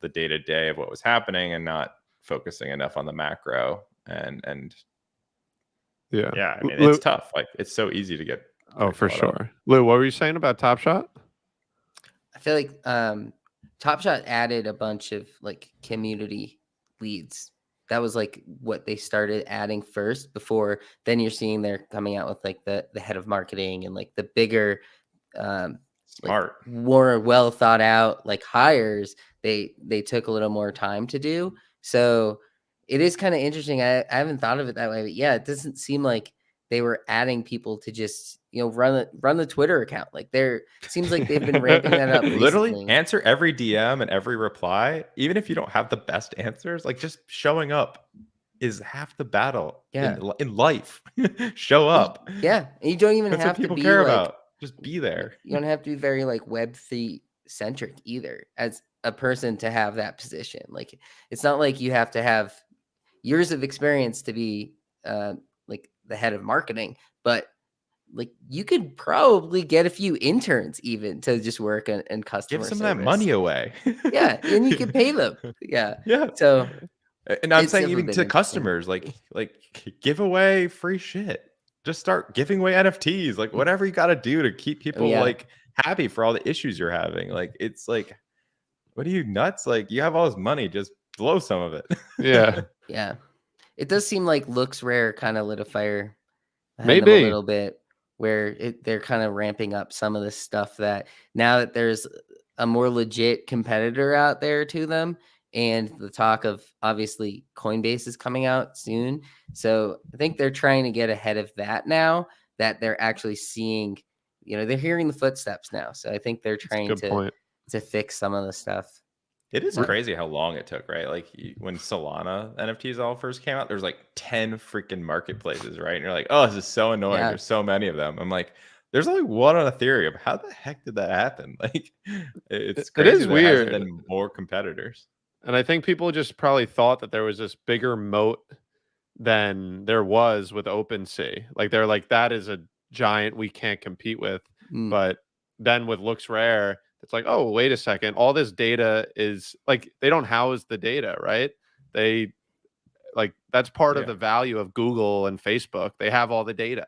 the day to day of what was happening and not focusing enough on the macro. And yeah. yeah, I mean, it's Lou, tough. Like it's so easy to oh, get for caught up. sure. Lou, what were you saying about Top Shot? I feel like Top Shot added a bunch of like community leads. That was like what they started adding first. Before then, you're seeing they're coming out with like the head of marketing and like the bigger, like Smart. more well thought out like hires. They took a little more time to do. So it is kind of interesting. I haven't thought of it that way, but yeah, it doesn't seem like they were adding people to just run the Twitter account. Like they're seems like they've been ramping that up Literally recently. answer every DM and every reply, even if you don't have the best answers. Like just showing up is half the battle Yeah. in life. Show up. Yeah, and you don't even That's what have to people be care like about. Just be there. you don't have to be very like Web3 centric either as a person to have that position. Like it's not like you have to have years of experience to be like the head of marketing, but like you could probably get a few interns even to just work in Give customer some of that service. money away. Yeah, and you can pay them. Yeah. Yeah. So And I'm it's saying definitely even been to interesting. customers, like give away free shit. Just start giving away NFTs, like whatever you got to do to keep Oh people yeah. like happy for all the issues you're having. Like it's like, what are you nuts? Like you have all this money, just blow some of it. Yeah, Yeah. It does seem like Looks Rare kind of lit a fire behind them a maybe. little bit, where they're kind of ramping up some of this stuff that now that there's a more legit competitor out there to them, and the talk of obviously Coinbase is coming out soon. So I think they're trying to get ahead of that now that they're actually seeing, they're hearing the footsteps now. So I think they're That's a trying good point. to fix some of the stuff. It is R- crazy how long it took, right? Like when Solana NFTs all first came out, there's like 10 freaking marketplaces, right? And you're like, oh, this is so annoying. Yeah. There's so many of them. I'm like, there's only one on Ethereum. How the heck did that happen? Like, it's It crazy is there hasn't weird, been more competitors. and I think people just probably thought that there was this bigger moat than there was with OpenSea. Like they're like, that is a giant we can't compete with. Mm, But then with Looks Rare, it's like, oh, wait a second. All this data is like they don't house the data, right? They like that's part of Yeah. the value of Google and Facebook. They have all the data,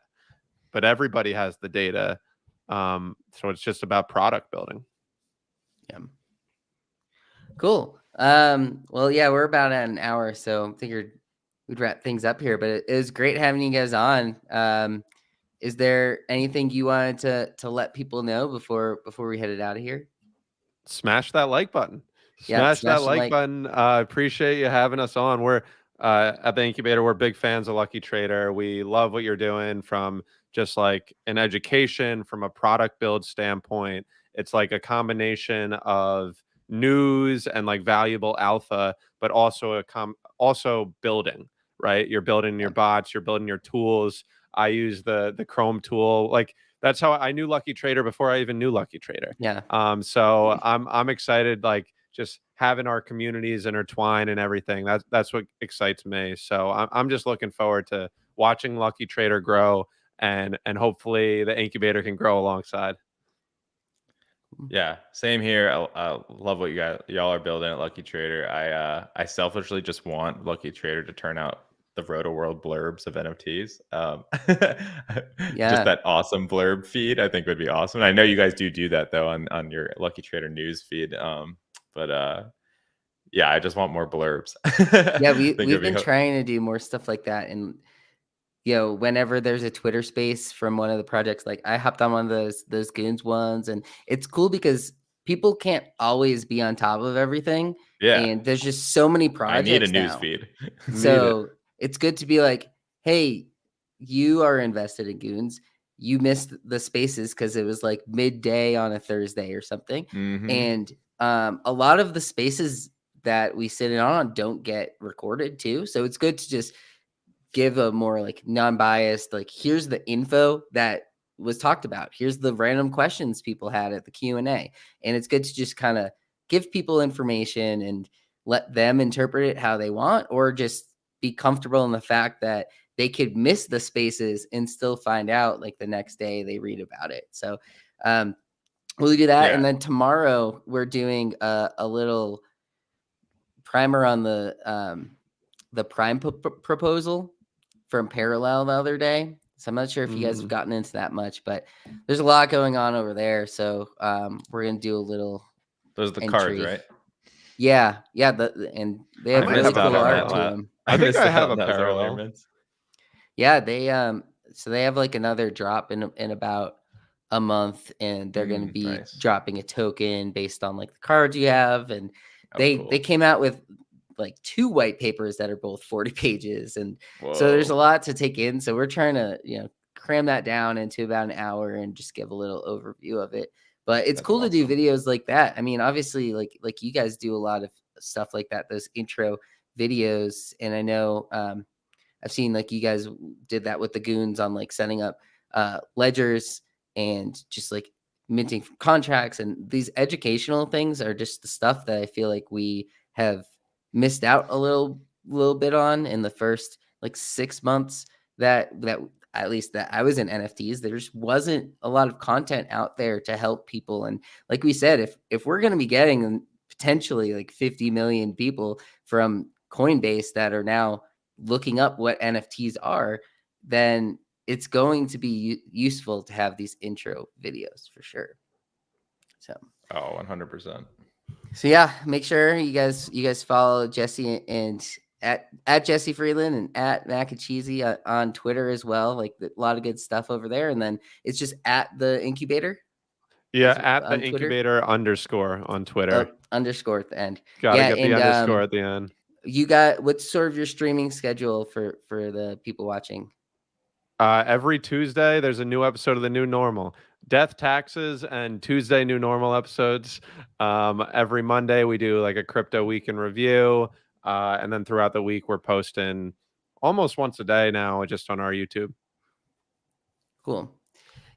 but everybody has the data. So it's just about product building. yeah. Cool. Well, yeah, we're about at an hour, so I figured we'd wrap things up here. But it was great having you guys on. Is there anything you wanted to let people know before we headed out of here? Smash that like button. Yeah, Smash that smash the like like. button. Appreciate you having us on. We're at the Incubator. We're big fans of Lucky Trader. We love what you're doing from just like an education, from a product build standpoint. It's like a combination of news and like valuable alpha, but also also building. Right, you're building your Yeah, bots. You're building your tools. I use the Chrome tool. Like that's how I knew Lucky Trader before I even knew Lucky Trader. yeah, So I'm excited, like just having our communities intertwine and everything. That's what excites me. So I'm just looking forward to watching Lucky Trader grow, and hopefully the incubator can grow alongside. Yeah, same here. I love what y'all are building at Lucky Trader. I selfishly just want Lucky Trader to turn out the Roto World blurbs of NFTs. Just Yeah. that awesome blurb feed, I think would be awesome. I know you guys do that though on your Lucky Trader news feed. But yeah, I just want more blurbs. Yeah, I think we've it'd be been trying to do more stuff like that. And whenever there's a Twitter space from one of the projects, like I hopped on one of those Goons ones, and it's cool because people can't always be on top of everything. yeah. And there's just so many I need a projects news now. feed. Need it. So it's good to be like, hey, you are invested in Goons. You missed the spaces because it was like midday on a Thursday or something. Mm-hmm. And a lot of the spaces that we sit in on don't get recorded too. So it's good to just give a more like non-biased, like here's the info that was talked about. Here's the random questions people had at the Q&A. And it's good to just kind of give people information and let them interpret it how they want, or just be comfortable in the fact that they could miss the spaces and still find out like the next day they read about it. So we'll do that. Yeah. And then tomorrow we're doing a little primer on the prime proposal from Parallel the other day. So I'm not sure if you guys have gotten into that much, but there's a lot going on over there. So we're gonna do a little Those are the cards, entry. right? Yeah. And they have might really have a cool art parallel. to them. I think missed I out have on a those earlier parallel. mints. Yeah, so they have like another drop in about a month, and they're going to be Nice. dropping a token based on like the cards you have. And Oh, they cool. came out with like 2 white papers that are both 40 pages, and so there's a Whoa. lot to take in. So we're trying to cram that down into about an hour and just give a little overview of it. But it's That's cool to do awesome. videos like that. I mean, obviously, like you guys do a lot of stuff like that, those intro videos. And I know I've seen like you guys did that with the Goons on like setting up ledgers and just like minting contracts, and these educational things are just the stuff that I feel like we have missed out a little bit on in the first like 6 months that at least that I was in NFTs. There just wasn't a lot of content out there to help people. And like we said, if we're going to be getting potentially like 50 million people from Coinbase that are now looking up what NFTs are, then it's going to be useful to have these intro videos for sure. So, 100%. So yeah, make sure you guys follow Jesse and at Jesse Freeland and at Mac and Cheesy on Twitter as well. Like a lot of good stuff over there. And then it's just at the Incubator. Yeah, at the On Twitter. incubator _ on Twitter. Underscore at the end. Gotta Yeah, get the and underscore at the end. you got what's sort of your streaming schedule for the people watching? Every Tuesday, there's a new episode of The New Normal. Death, taxes, and Tuesday New Normal episodes. Every Monday, we do like a crypto week in review. And then throughout the week, we're posting almost once a day now just on our YouTube. Cool.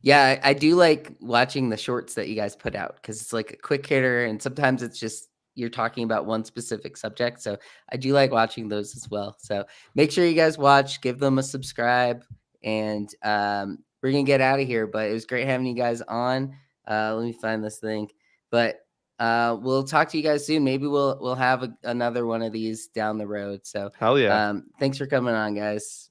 Yeah, I do like watching the shorts that you guys put out because it's like a quick hitter, and sometimes it's just you're talking about one specific subject. So I do like watching those as well. So make sure you guys watch, give them a subscribe, and we're gonna get out of here. But it was great having you guys on. Let me find this thing. But we'll talk to you guys soon. Maybe we'll have another one of these down the road. So Hell yeah. thanks for coming on, guys.